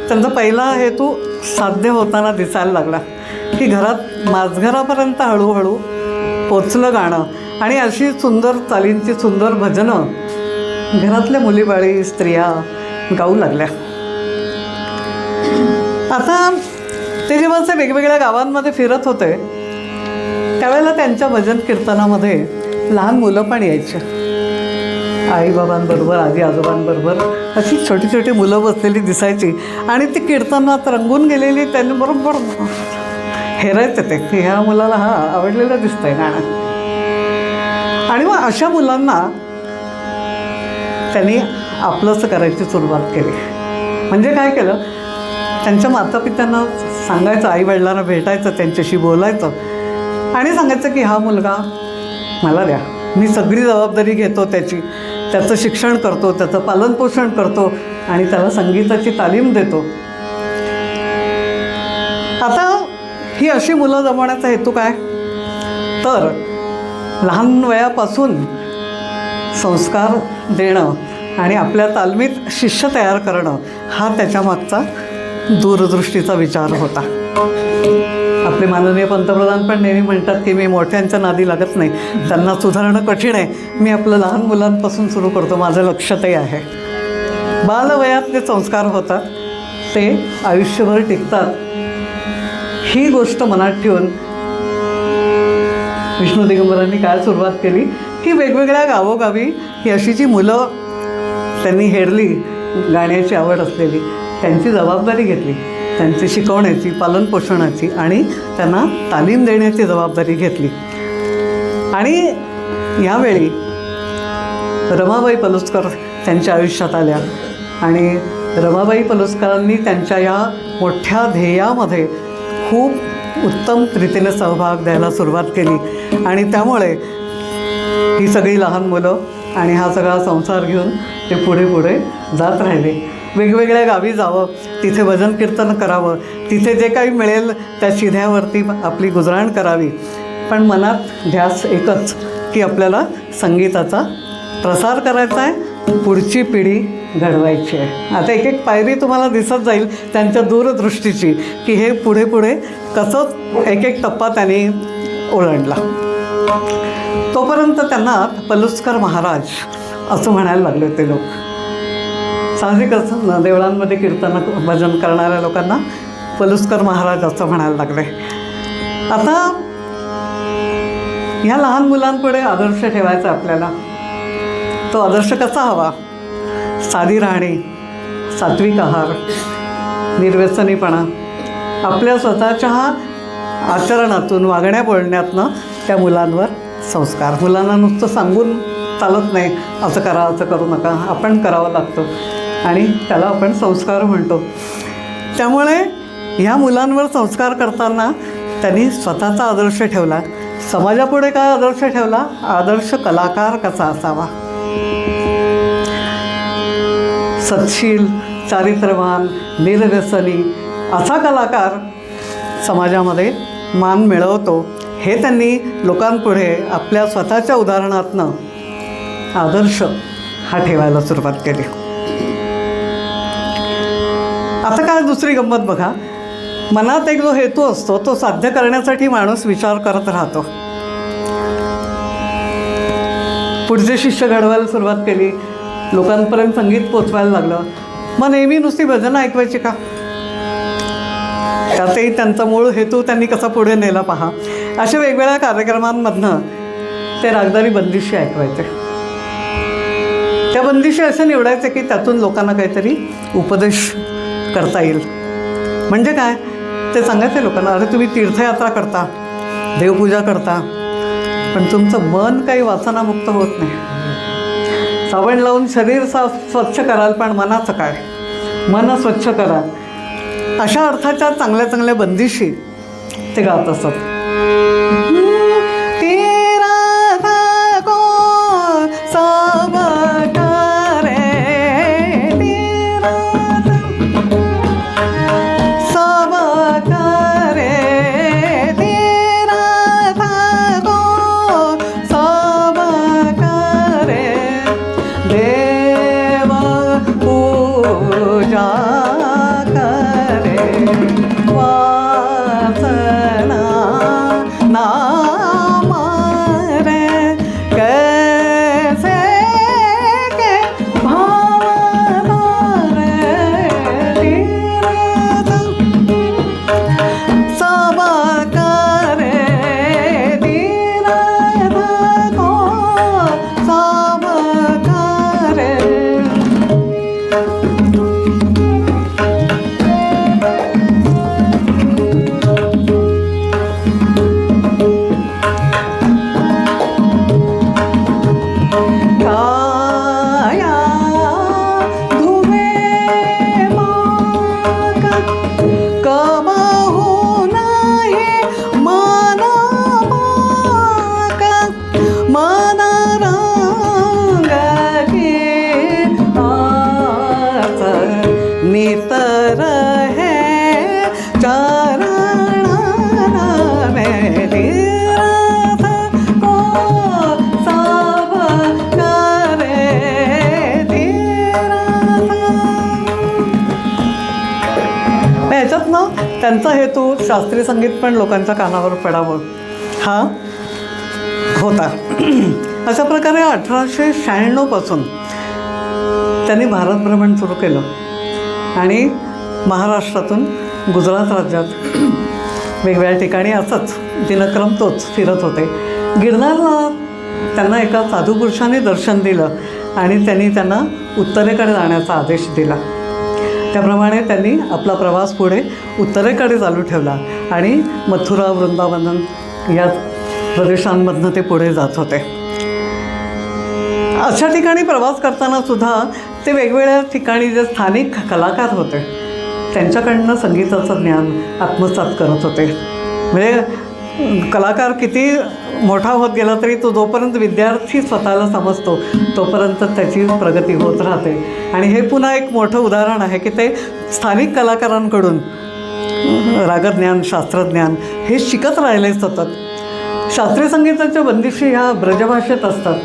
त्यांचा पहिला हेतू साध्य होताना दिसायला लागला की घरात माझघरापर्यंत हळूहळू पोचलं गाणं आणि अशी सुंदर चालींची सुंदर भजनं घरातल्या मुलीबाळी स्त्रिया गाऊ लागल्या. आता ते जेव्हा असे वेगवेगळ्या गावांमध्ये फिरत होते त्यावेळेला त्यांच्या भजन कीर्तनामध्ये लहान मुलं पण यायची. आईबाबांबरोबर आजी आजोबांबरोबर अशी छोटी छोटी मुलं बसलेली दिसायची आणि ती कीर्तनात रंगून गेलेली त्यांनी बरोबर हेरायचं ते की ह्या मुलाला हा आवडलेलं दिसतंय गाणं. आणि मग अशा मुलांना त्यांनी आपलंसं करायची सुरुवात केली. म्हणजे काय केलं, त्यांच्या मातापित्यांना सांगायचं, आईवडिलांना भेटायचं, त्यांच्याशी बोलायचं आणि सांगायचं की हा मुलगा मला द्या, मी सगळी जबाबदारी घेतो त्याची, त्याचं शिक्षण करतो, त्याचं पालनपोषण करतो आणि त्याला संगीताची तालीम देतो. आता ही अशी मुलं जमवण्याचा हेतू काय, तर लहान वयापासून संस्कार देणं आणि आपल्या तालमीत शिष्य तयार करणं हा त्याच्यामागचा दूरदृष्टीचा विचार होता. आपले माननीय पंतप्रधान पण नेहमी म्हणतात की मी मोठ्यांच्या नादी लागत नाही, त्यांना सुधारणं कठीण आहे, मी आपलं लहान मुलांपासून सुरू करतो, माझं लक्ष ते आहे. बालवयात जे संस्कार होतात ते आयुष्यभर टिकतात. ही गोष्ट मनात ठेवून विष्णू दिगंबरांनी काय सुरुवात केली की वेगवेगळ्या गावोगावी ही अशी जी मुलं त्यांनी हेरली गाण्याची आवड असलेली, त्यांची जबाबदारी घेतली, त्यांची शिकवण्याची, पालनपोषणाची आणि त्यांना तालीम देण्याची जबाबदारी घेतली. आणि यावेळी रमाबाई पलुसकर त्यांच्या आयुष्यात आल्या आणि रमाबाई पलुसकरांनी त्यांच्या या मोठ्या ध्येयामध्ये खूप उत्तम रीतीने सहभाग द्यायला सुरुवात केली आणि त्यामुळे ही सगळी लहान मुलं आणि हा सगळा संसार घेऊन ते पुढे पुढे जात राहिले. वेगवेगळ्या गावी जावं, तिथे भजन कीर्तन करावं, तिथे जे काही मिळेल त्या शिध्यावरती आपली गुजराण करावी, पण मनात ध्यास एकच की आपल्याला संगीताचा प्रसार करायचा आहे, पुढची पिढी घडवायची आहे. आता एक एक पायरी तुम्हाला दिसत जाईल त्यांच्या दूरदृष्टीची की हे पुढे पुढे कसं एक एक टप्पा त्यांनी ओलांडला. तोपर्यंत त्यांना पलुसकर महाराज असं म्हणायला लागले ते लोक. साहजिकच देवळांमध्ये कीर्तन भजन करणाऱ्या लोकांना पलुसकर महाराज असं म्हणायला लागले. आता ह्या लहान मुलांपुढे आदर्श ठेवायचा आपल्याला. तो आदर्श कसा हवा, साधी राहणी, सात्विक आहार, निर्व्यसनीपणा, आपल्या स्वतःच्या आचरणातून वागण्या बोलण्यातनं त्या मुलांवर संस्कार. मुलांना नुसतं सांगून चालत नाही, असं करा असं करू नका, आपण करावं लागतं आणि त्याला आपण संस्कार म्हणतो. त्यामुळे ह्या मुलांवर संस्कार करताना त्यांनी स्वतःचा आदर्श ठेवला. समाजापुढे काय आदर्श ठेवला, आदर्श कलाकार कसा असावा, सत्शील, चारित्र्यवान, निर्व्यसनी असा कलाकार समाजामध्ये मान मिळवतो हे त्यांनी लोकांपुढे आपल्या स्वतःच्या उदाहरणातनं आदर्श हा ठेवायला सुरुवात केली. आता काय दुसरी गंमत बघा, मनात एक जो हेतू असतो तो साध्य करण्यासाठी माणूस विचार करत राहतो. पुढचे शिष्य घडवायला सुरुवात केली, लोकांपर्यंत संगीत पोचवायला लागलं. मग नेहमी नुसती भजनं ऐकवायची का? त्यातही त्यांचा मूळ हेतू त्यांनी कसा पुढे नेला पहा. अशा वेगवेगळ्या कार्यक्रमांमधनं ते रागदारी बंदिशी ऐकवायचे. त्या बंदिशी असे निवडायचे की त्यातून लोकांना काहीतरी उपदेश करता येईल. म्हणजे काय ते सांगायचे लोकांना, अरे तुम्ही तीर्थयात्रा करता, देवपूजा करता, पण तुमचं मन काही वासनामुक्त होत नाही. साबण लावून शरीर स्वच्छ कराल, पण मनाचं काय? मन स्वच्छ करा. अशा अर्थाच्या चांगल्या चांगल्या बंदिशी ते गात असतात. त्यांचा हेतू शास्त्रीय संगीत पण लोकांच्या कानावर पडावं हा होता. अशा प्रकारे 1896 पासून त्यांनी भारत भ्रमण सुरू केलं आणि महाराष्ट्रातून गुजरात राज्यात वेगवेगळ्या ठिकाणी असंच दिनक्रम तोच फिरत होते. गिरनारला त्यांना एका साधू पुरुषाने दर्शन दिलं आणि त्यांना उत्तरेकडे जाण्याचा आदेश दिला. त्याप्रमाणे त्यांनी आपला प्रवास पुढे उत्तरेकडे चालू ठेवला आणि मथुरा, वृंदावन या प्रदेशांमधनं ते पुढे जात होते. अशा ठिकाणी प्रवास करताना सुद्धा ते वेगवेगळ्या ठिकाणी जे स्थानिक कलाकार होते त्यांच्याकडनं संगीताचं ज्ञान आत्मसात करत होते. म्हणजे कलाकार किती मोठा होत गेला तरी तो जोपर्यंत विद्यार्थी स्वतःला समजतो तोपर्यंत त्याची प्रगती होत राहते. आणि हे पुन्हा एक मोठं उदाहरण आहे की ते स्थानिक कलाकारांकडून रागज्ञान, शास्त्रज्ञान हे शिकत राहिले सतत. शास्त्रीय संगीताच्या बंदिशी ह्या ब्रजभाषेत असतात,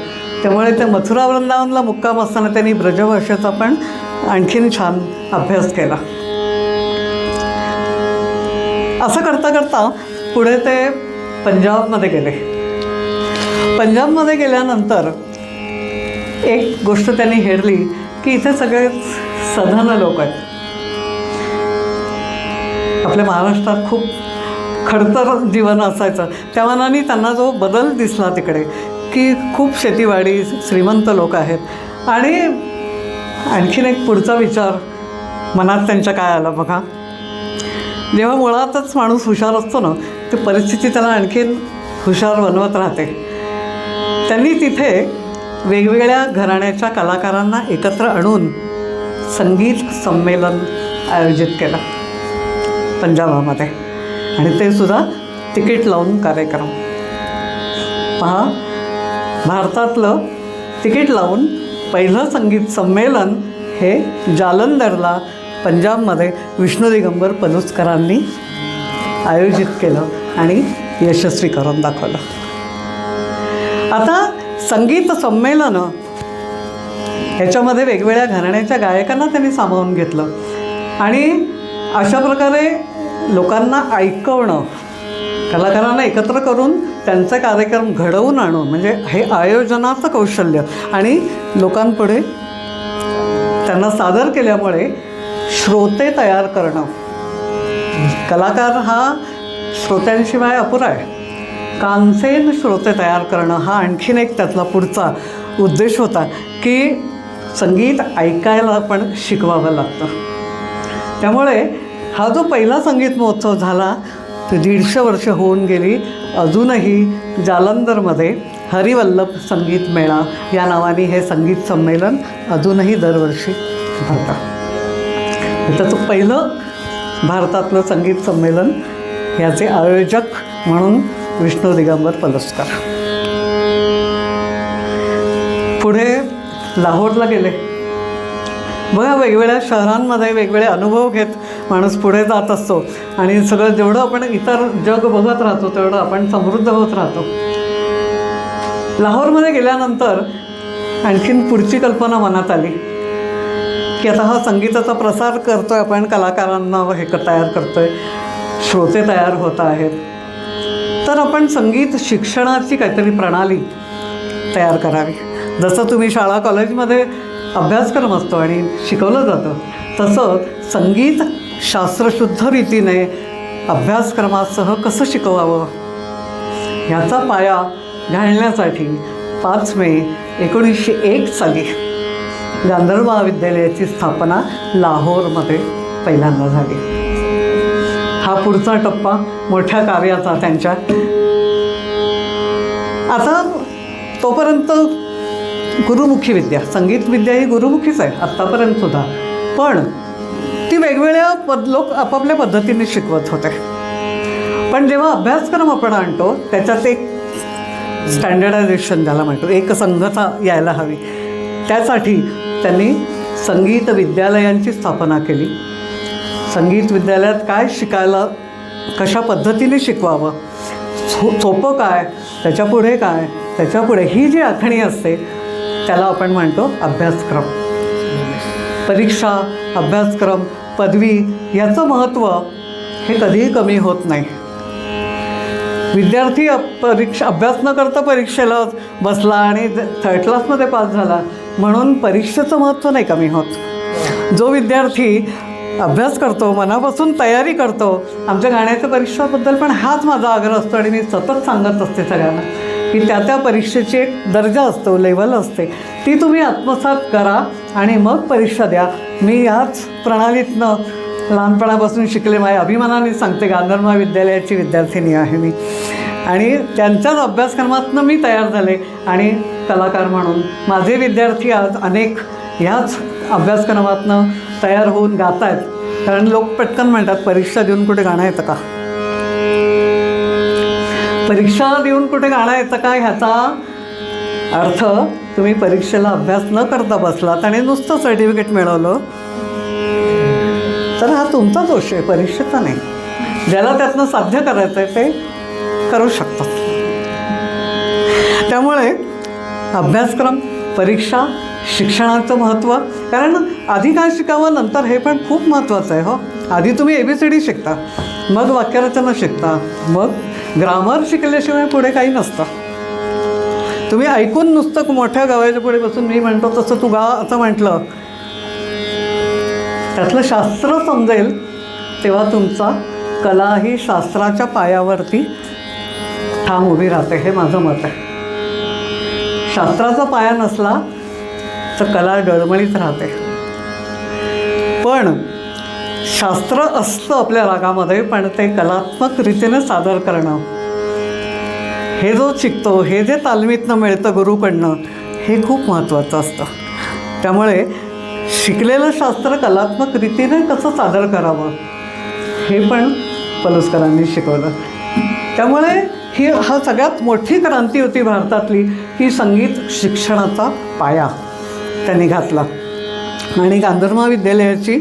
त्यामुळे ते मथुरा वृंदावनला मुक्काम असताना त्यांनी ब्रजभाषेचा पण आणखीन छान अभ्यास केला. असं करता करता पुढे ते पंजाबमध्ये गेले. पंजाबमध्ये गेल्यानंतर एक गोष्ट त्यांनी हेरली की इथे सगळे सधन लोक आहेत. आपल्या महाराष्ट्रात खूप खडतर जीवन असायचं, त्या मानाने त्यांना जो बदल दिसला तिकडे की खूप शेतीवाडी, श्रीमंत लोक आहेत. आणि आणखीन एक पुढचा विचार मनात त्यांच्या काय आला बघा, जेव्हा मुळातच माणूस हुशार असतो ना, ते परिस्थिती त्याला आणखीन हुशार बनवत राहते. त्यांनी तिथे वेगवेगळ्या घराण्याच्या कलाकारांना एकत्र आणून संगीत संमेलन आयोजित केलं पंजाबामध्ये, आणि ते सुद्धा तिकीट लावून कार्यक्रम. पहा, भारतातलं तिकीट लावून पहिलं संगीत संमेलन हे जालंधरला पंजाबमध्ये विष्णू दिगंबर पलुस्करांनी आयोजित केलं आणि यशस्वी करून दाखवलं. आता संगीत संमेलनं ह्याच्यामध्ये वेगवेगळ्या घराण्याच्या गायकांना त्यांनी सामावून घेतलं आणि अशा प्रकारे लोकांना ऐकवणं, कलाकारांना एकत्र करून त्यांचे कार्यक्रम घडवून आणून, म्हणजे हे आयोजनाचं कौशल्य आणि लोकांपुढे त्यांना सादर केल्यामुळे श्रोते तयार करणं. कलाकार हा श्रोत्यांशिवाय अपुरा आहे. कानसेन श्रोते तयार करणं हा आणखीन एक त्यातला पुढचा उद्देश होता की संगीत ऐकायला पण शिकवावं लागतं. त्यामुळे हा जो पहिला संगीत महोत्सव झाला ते 150 वर्ष होऊन गेली. अजूनही जालंधरमध्ये हरिवल्लभ संगीत मेळा या नावाने हे संगीत संमेलन अजूनही दरवर्षी भरतं. त्याचं पहिलं भारतातलं संगीत संमेलन, याचे आयोजक म्हणून विष्णू दिगंबर पलुस्कर. पुढे लाहोरला गेले. बघा, वेगवेगळ्या शहरांमध्ये वेगवेगळे अनुभव घेत माणूस पुढे जात असतो आणि सगळं जेवढं आपण इतर जग बघत राहतो तेवढं आपण समृद्ध होत राहतो. लाहोरमध्ये गेल्यानंतर आणखीन पुढची कल्पना मनात आली की आता हा संगीताचा प्रसार करतो आहे आपण, कलाकारांना हे तयार करतो आहे, श्रोते तयार होत आहेत, तर आपण संगीत शिक्षणाची काहीतरी प्रणाली तयार करावी. जसं तुम्ही शाळा कॉलेजमध्ये अभ्यासक्रम असतो आणि शिकवलं जातं, तसं संगीत शास्त्रशुद्ध रीतीने अभ्यासक्रमासह कसं शिकवावं ह्याचा पाया घालण्यासाठी 5 मे 1901 साली गांधर्व महाविद्यालयाची स्थापना लाहोरमध्ये पहिल्यांदा झाली. हा पुढचा टप्पा मोठ्या कार्याचा त्यांच्या. आता तोपर्यंत गुरुमुखी विद्या, संगीत विद्या ही गुरुमुखीच आहे आत्तापर्यंतसुद्धा, पण ती वेगवेगळ्या लोक आपापल्या पद्धतीने शिकवत होते. पण जेव्हा अभ्यासक्रम आपण आणतो त्याच्यात एक स्टँडर्डायझेशन ज्याला म्हणतो, एक संघता यायला हवी. त्यासाठी त्यांनी संगीत विद्यालयांची स्थापना केली. संगीत विद्यालयात काय शिकायला, कशा पद्धतीने शिकवावं, सोपं काय, त्याच्यापुढे काय, त्याच्यापुढे ही जी आखणी असते त्याला आपण म्हणतो अभ्यासक्रम. परीक्षा, अभ्यासक्रम, पदवी याचं महत्त्व हे कधीही कमी होत नाही. विद्यार्थी अभ्यास न करता परीक्षेला बसला आणि 3rd क्लासमध्ये पास झाला म्हणून परीक्षेचं महत्त्व नाही कमी होत. जो विद्यार्थी अभ्यास करतो, मनापासून तयारी करतो, आमच्या गाण्याच्या परीक्षाबद्दल पण हाच माझा आग्रह असतो आणि मी सतत सांगत असते सगळ्यांना की त्या परीक्षेची एक दर्जा असतो, लेवल असते, ती तुम्ही आत्मसात करा आणि मग परीक्षा द्या. मी याच प्रणालीतनं लहानपणापासून शिकले. माझ्या अभिमानाने सांगते, गांधर्व महाविद्यालयाची विद्यार्थिनी आहे मी आणि त्यांच्याच अभ्यासक्रमातनं मी तयार झाले आणि कलाकार म्हणून माझे विद्यार्थी आज अनेक ह्याच अभ्यासक्रमातनं तयार होऊन गात आहेत. कारण लोक पटकन म्हणतात परीक्षा देऊन कुठे गाणं येतं का, परीक्षा देऊन कुठे गाणं येतं का, ह्याचा अर्थ तुम्ही परीक्षेला अभ्यास न करता बसलात आणि नुसतं सर्टिफिकेट मिळवलं तर हा तुमचा दोष आहे, परीक्षेचा नाही. ज्याला त्यातनं साध्य करायचं आहे ते करू शकतात. त्यामुळे अभ्यासक्रम, परीक्षा, शिक्षणाचं महत्त्व, कारण आधी काय शिकावं नंतर हे पण खूप महत्त्वाचं आहे. हो, आधी तुम्ही ABCD शिकता, मग वाक्यरचना शिकता, मग ग्रामर शिकल्याशिवाय पुढे काही नसतं. तुम्ही ऐकून नुसतं मोठ्या गावाच्या पुढे बसून मी म्हणतो तसं तू गा असं म्हटलं, त्यातलं शास्त्र समजेल तेव्हा तुमचा कला ही शास्त्राच्या पायावरती ठाम उभी राहते. हे माझं मत आहे. शास्त्राचा पाया नसला तर कला डळमळीत राहते. पण शास्त्र असतं आपल्या रागामध्ये, पण ते कलात्मक रीतीने सादर करणं, हे जो शिकतो, हे जे तालमीतनं मिळतं गुरुकडनं, हे खूप महत्त्वाचं असतं. त्यामुळे शिकलेलं शास्त्र कलात्मक रीतीने कसं सादर करावं हे पण पलुसकरांनी शिकवलं. त्यामुळे हा सगळ्यात मोठी क्रांती होती भारतातली की संगीत शिक्षणाचा पाया त्यांनी घातला आणि गांधर्व महाविद्यालयाची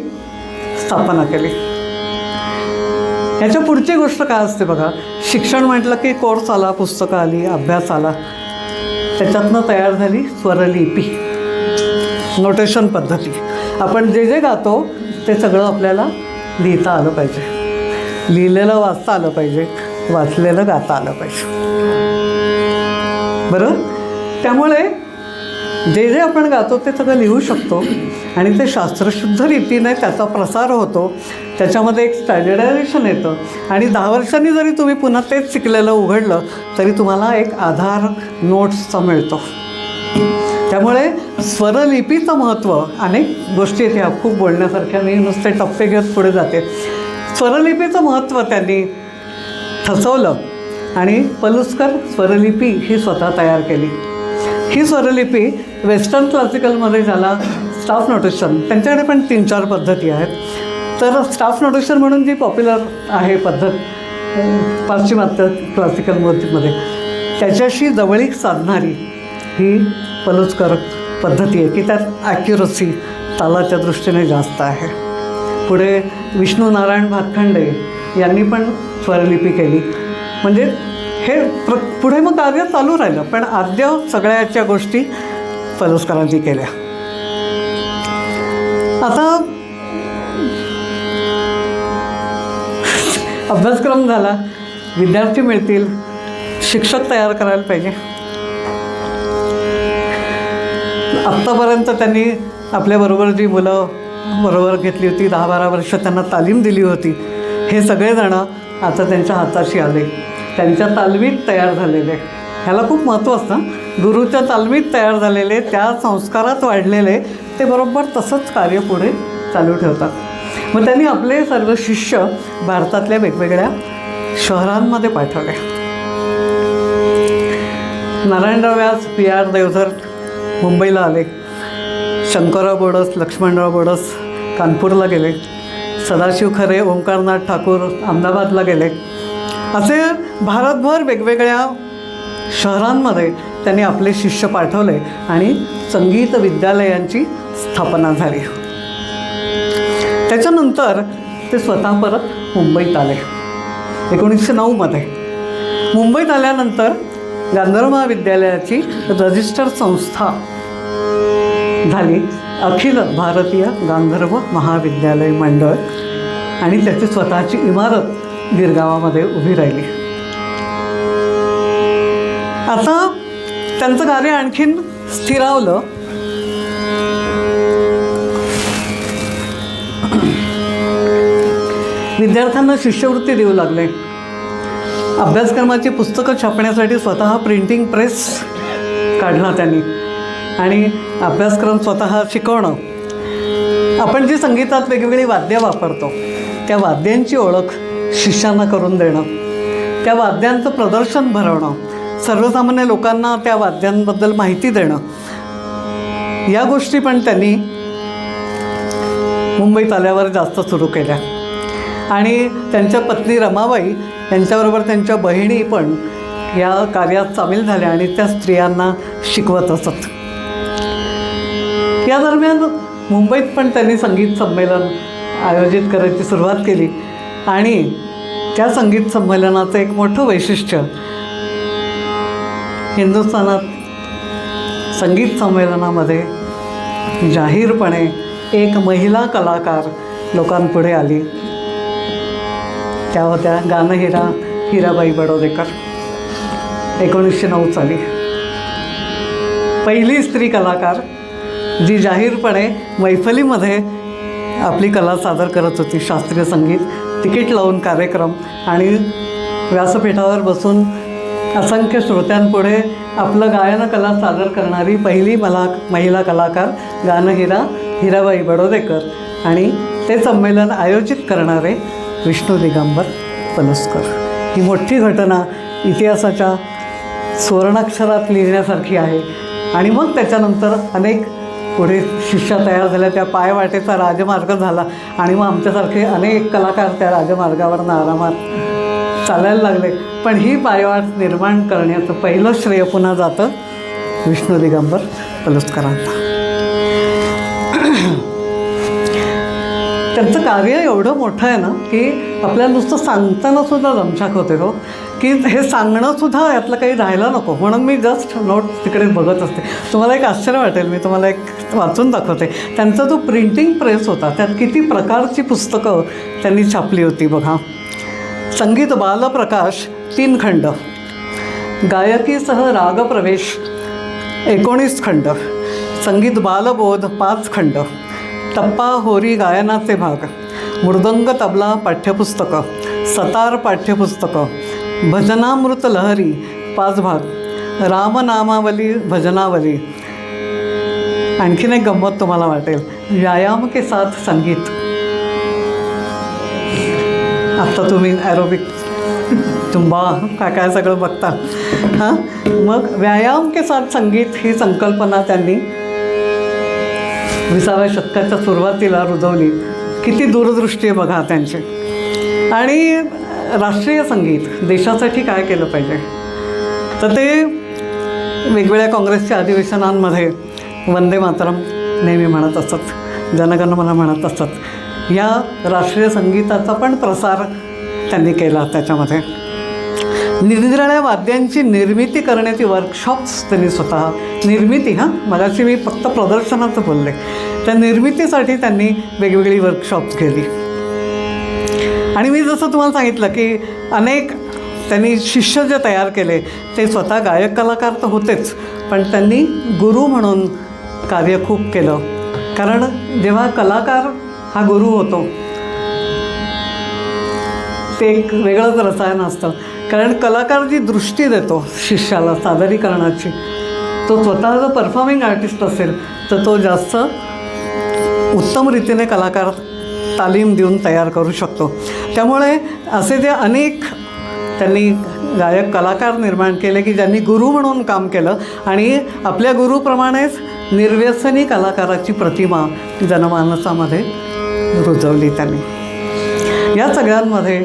स्थापना केली. याच्या पुढची गोष्ट काय असते बघा, शिक्षण म्हटलं की कोर्स आला, पुस्तकं आली, अभ्यास आला, त्याच्यातनं तयार झाली स्वरलिपी, नोटेशन पद्धती. आपण जे जे गातो ते सगळं आपल्याला लिहिता आलं पाहिजे, लिहिलेलं वाचता आलं पाहिजे, वाचलेलं गाता आलं पाहिजे. बरं, त्यामुळे जे जे आपण गातो ते सगळं लिहू शकतो आणि ते शास्त्रशुद्ध रीतीने त्याचा प्रसार होतो. त्याच्यामध्ये एक स्टँडर्डायझेशन येतं आणि 10 वर्षांनी जरी तुम्ही पुन्हा तेच शिकलेलं उघडलं तरी तुम्हाला एक आधार नोट्सचा मिळतो. त्यामुळे स्वरलिपीचं महत्त्व, अनेक गोष्टी आहेत ह्या खूप बोलण्यासारख्या, मी नुसते टप्पे घेत पुढे जाते. स्वरलिपीचं महत्त्व त्यांनी ठसवलं आणि पलुस्कर स्वरलिपी ही स्वतः तयार केली. ही स्वरलिपी वेस्टर्न क्लासिकलमध्ये ज्याला स्टाफ नोटेशन, त्यांच्याकडे पण 3-4 पद्धती आहेत. तर स्टाफ नोटेशन म्हणून जी पॉप्युलर आहे पद्धत पाश्चिमात्य क्लासिकलमध्ये, त्याच्याशी जवळीक साधणारी ही पलुस्कर पद्धती आहे की त्यात ॲक्युरसी तालाच्या दृष्टीने जास्त आहे. पुढे विष्णू नारायण भातखंडे यांनी पण स्वरलिपी केली. म्हणजे हे पुढे मग कार्य चालू राहिलं, पण आद्य सगळ्याच्या गोष्टी पलुस्करांनी केल्या. आता अभ्यासक्रम झाला, विद्यार्थी मिळतील, शिक्षक तयार करायला पाहिजे. आत्तापर्यंत त्यांनी आपल्याबरोबर जी मुलं बरोबर घेतली होती, 10-12 वर्ष त्यांना तालीम दिली होती, हे सगळेजणं आता त्यांच्या हाताशी आले, त्यांच्या तालमीत तयार झालेले. ह्याला खूप महत्त्व असतं. गुरुच्या तालमीत तयार झालेले, त्या संस्कारात वाढलेले, ते बरोबर तसंच कार्य पुढे चालू ठेवतात. मग त्यांनी आपले सर्व शिष्य भारतातल्या वेगवेगळ्या शहरांमध्ये पाठवले. नारायणराव व्यास, PR देवधर मुंबईला आले, शंकरराव बोडस, लक्ष्मणराव बोडस कानपूरला गेले, सदाशिव खरे, ओंकारनाथ ठाकूर अहमदाबादला गेले. असे भारतभर वेगवेगळ्या शहरांमध्ये त्यांनी आपले शिष्य पाठवले आणि संगीत विद्यालयांची स्थापना झाली. त्याच्यानंतर ते स्वतः परत मुंबईत आले. 1909 मुंबईत आल्यानंतर गांधर्व महाविद्यालयाची रजिस्टर संस्था झाली, अखिल भारतीय गांधर्व महाविद्यालय मंडळ, आणि त्याची स्वतःची इमारत गिरगावामध्ये उभी राहिली. आता त्यांचं कार्य आणखीन स्थिरावलं. विद्यार्थ्यांना शिष्यवृत्ती देऊ लागले. अभ्यासक्रमाची पुस्तकं छापण्यासाठी स्वतः प्रिंटिंग प्रेस काढला त्यांनी आणि अभ्यासक्रम स्वतः शिकवणं. आपण जी संगीतात वेगवेगळी वाद्य वापरतो त्या वाद्यांची ओळख शिष्यांना करून देणं, त्या वाद्यांचं प्रदर्शन भरवणं, सर्वसामान्य लोकांना त्या वाद्यांबद्दल माहिती देणं, या गोष्टी पण त्यांनी मुंबईत आल्यावर जास्त सुरू केल्या. आणि त्यांच्या पत्नी रमाबाई यांच्याबरोबर त्यांच्या बहिणी पण या कार्यात सामील झाल्या आणि त्या स्त्रियांना शिकवत असत. या दरम्यान मुंबईत पण त्यांनी संगीत संमेलन आयोजित करायची सुरुवात केली आणि त्या संगीत संमेलनाचं एक मोठं वैशिष्ट्य, हिंदुस्थानात संगीत संमेलनामध्ये जाहीरपणे एक महिला कलाकार लोकांपुढे आली. त्या होत्या गानहिरा हिराबाई बडोदेकर. 1909 साली पहिली स्त्री कलाकार जी जाहीरपणे मैफलीमध्ये आपली कला सादर करत होती. शास्त्रीय संगीत, तिकीट लावून कार्यक्रम आणि व्यासपीठावर बसून असंख्य श्रोत्यांपुढे आपलं गायनकला सादर करणारी पहिली महिला कलाकार गानहिरा हिराबाई बडोदेकर आणि ते संमेलन आयोजित करणारे विष्णू दिगंबर पलुस्कर. ही मोठी घटना इतिहासाच्या सुवर्णाक्षरात लिहिण्यासारखी आहे. आणि मग त्याच्यानंतर अनेक पुढे शिष्या तयार झाल्या, त्या पायवाटेचा राजमार्ग झाला आणि मग आमच्यासारखे अनेक कलाकार त्या राजमार्गावरनं आरामात चालायला लागले. पण ही पायवाट निर्माण करण्याचं पहिलं श्रेय पुन्हा जातं विष्णू दिगंबर पलुस्करांना. त्यांचं कार्य एवढं मोठं आहे ना की आपल्याला नुसतं सांगताना सुद्धा दमछाक होते हो, की हे सांगणं सुद्धा यातलं काही राहायला नको. म्हणून मी जस्ट नोट तिकडे बघत असते. तुम्हाला एक आश्चर्य वाटेल, मी तुम्हाला एक वाचून दाखवते. त्यांचा जो प्रिंटिंग प्रेस होता त्यात किती प्रकारची पुस्तकं त्यांनी छापली होती बघा. संगीत बालप्रकाश 3 खंड, गायकीसह रागप्रवेश 19 खंड, संगीत बालबोध 5 खंड, टप्पा होरी गायनाचे भाग, मृदंग तबला पाठ्यपुस्तकं, सतार पाठ्यपुस्तकं, भजनामृत लहरी 5 भाग, रामनामावली भजनावली. आणखीन एक गंमत तुम्हाला वाटेल, व्यायाम के साथ संगीत. आत्ता तुम्ही ॲरोबिक तुंबा काय काय सगळं बघता. हां, मग व्यायाम के साथ संगीत ही संकल्पना त्यांनी 20व्या शतकाच्या सुरुवातीला रुजवली. किती दूरदृष्टी आहे बघा त्यांची. आणि राष्ट्रीय संगीत देशासाठी काय केलं पाहिजे, तर ते वेगवेगळ्या काँग्रेसच्या अधिवेशनांमध्ये वंदे मातरम नेहमी म्हणत असत, जनगणमन म्हणत असत. या राष्ट्रीय संगीताचा पण प्रसार त्यांनी केला. त्याच्यामध्ये निरनिराळ्या वाद्यांची निर्मिती करण्याची वर्कशॉप्स त्यांनी स्वतः निर्मिती, मगाशी मी फक्त प्रदर्शनाचं बोलले, त्या निर्मितीसाठी त्यांनी वेगवेगळी वर्कशॉप्स केली. आणि मी जसं तुम्हाला सांगितलं की अनेक त्यांनी शिष्य जे तयार केले ते स्वतः गायक कलाकार तर होतेच, पण त्यांनी गुरु म्हणून कार्य खूप केलं. कारण जेव्हा कलाकार हा गुरु होतो ते एक वेगळंच रसायन असतं. कारण कलाकार जी दृष्टी देतो शिष्याला सादरीकरणाची, तो स्वतः जर परफॉर्मिंग आर्टिस्ट असेल तर तो जास्त उत्तम रीतीने कलाकार तालीम देऊन तयार करू शकतो. त्यामुळे असे जे अनेक त्यांनी गायक कलाकार निर्माण केले की ज्यांनी गुरु म्हणून काम केलं आणि आपल्या गुरुप्रमाणेच निर्व्यसनी कलाकाराची प्रतिमा जनमानसामध्ये रुजवली त्यांनी. या सगळ्यांमध्ये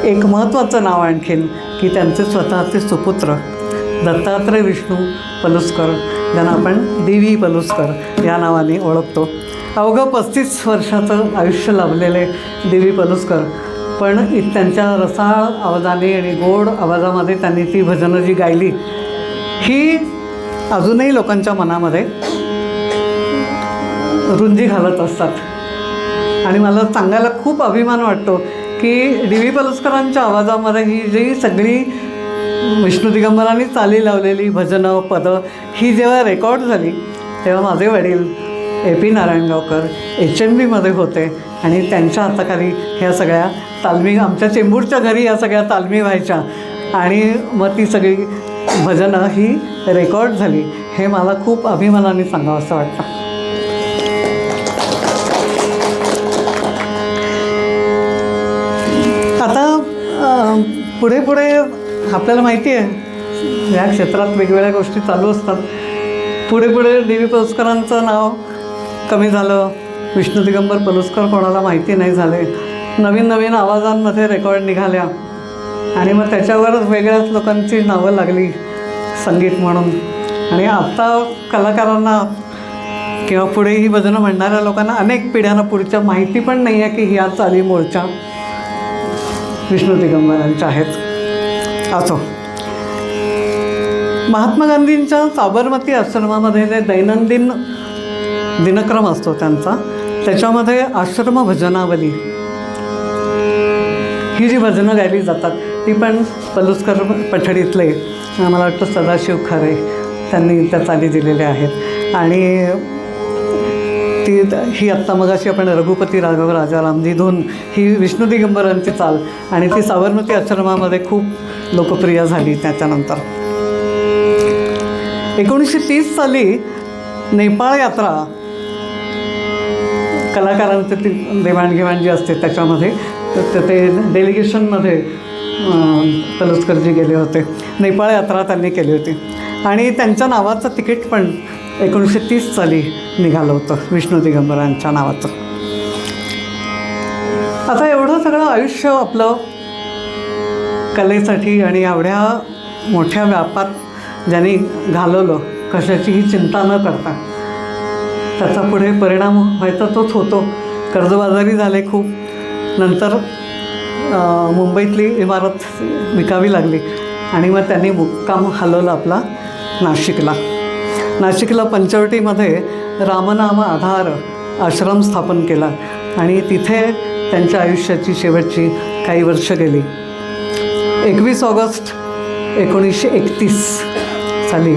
एक महत्त्वाचं नाव आणखीन की त्यांचे स्वतःचे सुपुत्र दत्तात्रय विष्णू पलुसकर, ज्यांना आपण डी.व्ही. पलुसकर या नावाने ओळखतो. अवघं 35 वर्षाचं आयुष्य लाभलेले डी.व्ही. पलुसकर, पण त्यांच्या रसाळ आवाजाने आणि गोड आवाजामध्ये त्यांनी ती भजनं जी गायली ही अजूनही लोकांच्या मनामध्ये रुंजी घालत असतात. आणि मला सांगायला खूप अभिमान वाटतो की डी.व्ही. पलुसकरांच्या आवाजामध्ये ही जी सगळी विष्णू दिगंबरांनी चाली लावलेली भजनं पदं ही जेव्हा रेकॉर्ड झाली तेव्हा माझे वडील ए.पी. नारायणगावकर HMBमध्ये होते आणि त्यांच्या हाताखाली ह्या सगळ्या तालमी, आमच्या चेंबूरच्या घरी या सगळ्या तालमी व्हायच्या आणि मग ती सगळी भजनं ही रेकॉर्ड झाली. हे मला खूप अभिमानाने सांगावं असं वाटतं. आता पुढे पुढे आपल्याला माहिती आहे या क्षेत्रात वेगवेगळ्या गोष्टी चालू असतात. पुढे पुढे डी.व्ही. पलुसकरांचं नाव कमी झालं, विष्णू दिगंबर पलुसकर कोणाला माहिती नाही झाले, नवीन नवीन आवाजांमध्ये रेकॉर्ड निघाल्या आणि मग त्याच्यावर वेगळ्याच लोकांची नावं लागली संगीत म्हणून. आणि आत्ता कलाकारांना किंवा पुढे ही भजनं म्हणणाऱ्या लोकांना अनेक पिढ्यांना पुढच्या माहिती पण नाही आहे की ह्या चाली मूळच्या विष्णू दिगंबरांच्या आहेत. असो, महात्मा गांधींच्या साबरमती आश्रमामध्ये जे दैनंदिन दिनक्रम असतो त्यांचा, त्याच्यामध्ये आश्रम भजनावली ही जी भजनं गायली जातात ती पण पलुसकर पठडीतले मला वाटतं सदाशिव खरे त्यांनी त्या चाली दिलेल्या आहेत. आणि ती ही आत्ता मगाशी आपण रघुपती राघव राजारामजी धून ही विष्णू दिगंबरांची चाल आणि ती साबरमती आश्रमामध्ये खूप लोकप्रिय झाली. त्याच्यानंतर 1930 साली नेपाळ यात्रा कलाकारांची ती देवाणघेवाण जी असते त्याच्यामध्ये ते डेलिगेशनमध्ये पलुसकरजी गेले होते. नेपाळ यात्रा त्यांनी केली होती आणि त्यांच्या नावाचं तिकीट पण 1930 साली निघालं होतं विष्णू दिगंबरांच्या नावाचं. आता एवढं सगळं आयुष्य आपलं कलेसाठी आणि एवढ्या मोठ्या व्यापात ज्यांनी घालवलं, कशाचीही चिंता न करता, त्याचा पुढे परिणाम व्हायचा तोच होतो. कर्जबाजारी झाले खूप. नंतर मुंबईतली इमारत विकावी लागली आणि मग त्यांनी मुक्काम हलवलं आपला नाशिकला. नाशिकला पंचवटीमध्ये रामनाम आधार आश्रम स्थापन केला आणि तिथे त्यांच्या आयुष्याची शेवटची काही वर्ष गेली. 21 ऑगस्ट 1931 साली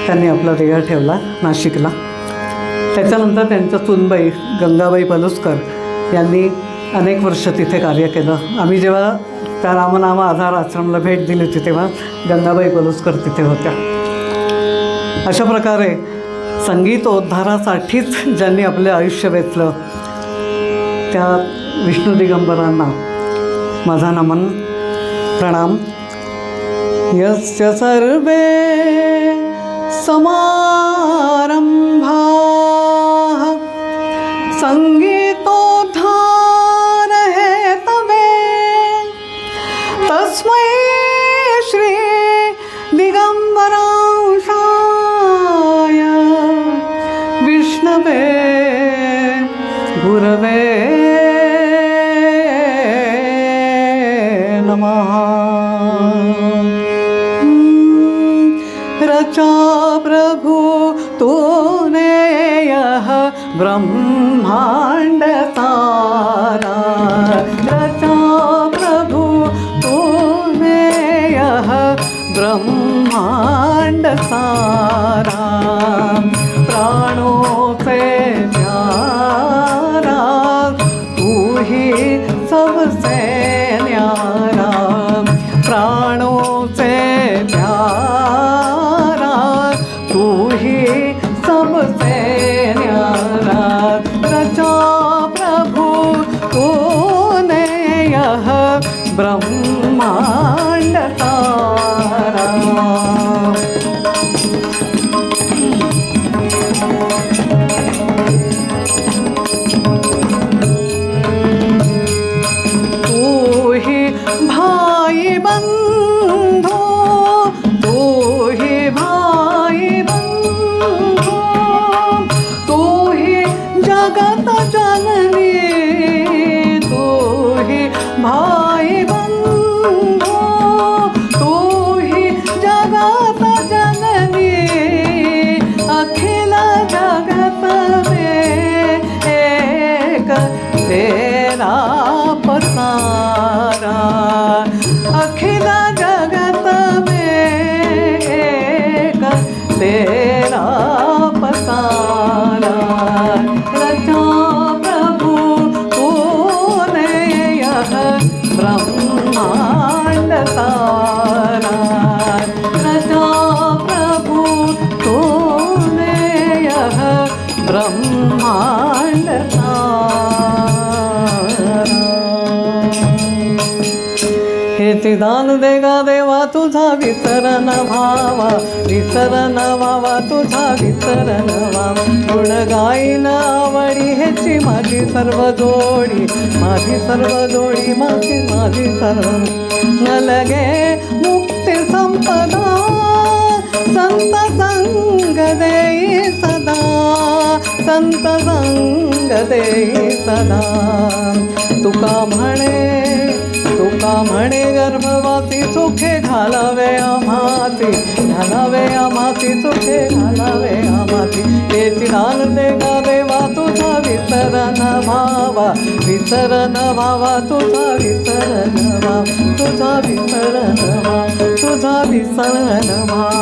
त्यांनी आपला देह ठेवला नाशिकला. त्याच्यानंतर त्यांच्या सुनबाई गंगाबाई पलुसकर यांनी अनेक वर्ष तिथे कार्य केलं. आम्ही जेव्हा त्या रामनाम आधार आश्रमला भेट दिली होती तेव्हा गंगाबाई पलुसकर तिथे होत्या. अशा प्रकारे संगीतोद्धारासाठीच ज्यांनी आपले आयुष्य वेचलं त्या विष्णू दिगंबरांना माझा नमन, प्रणाम. यस्य सर्वे समारंभाः संगीतोद्धार हेतवे तस्मै श्री दिगंबरांशाय विष्णवे गुरवे नमः. रचा प्रभु तूने यह ब्रह्मांड तारा, रचा प्रभु तूने यह ब्रह्मांड सारा. प्राणों से प्यारा तू ही सबसे न्यारा, प्राणों से प्यारा तू ही सबसे न्यारा. रचा प्रभु तूने यह ब्रह्मांड तारा. तू ही भाई बंधो, तू ही भाई बंधो, तू ही जगत जननी, तू ही भाई बंधो, तू ही जगत जननी. अखिल जगत में एक तेरा पसारा, अखिल जगत में एक तेरा पसारा. रचा प्रभु तूने यह ब्रह्मांड तारा, रचा प्रभु तूने यह ब्रह्मांड तारा. हे ते दान देगा देवा तुझा विसरण व्हावा, विसरण व्हावा तुझा विसरण व्हावा. गुण गाईन आवडी हेची माझी सर्व जोडी, माझी सर्व जोडी, माझी माझी सर्व. न लगे मुक्ती संपदा संत संग देई सदा, संत संग देई सदा. तुका म्हणे गर्भवासी सुखे घालावे आम्हाती, घालावे आम्हाती सुखे घालावे आम्हाती. हेची दान देगा देवा तुझा विसरण व्हावा, विसरण व्हावा तुझा विसरण व्हावा, तुझा विसरण व्हावा, तुझा विसरण व्हावा.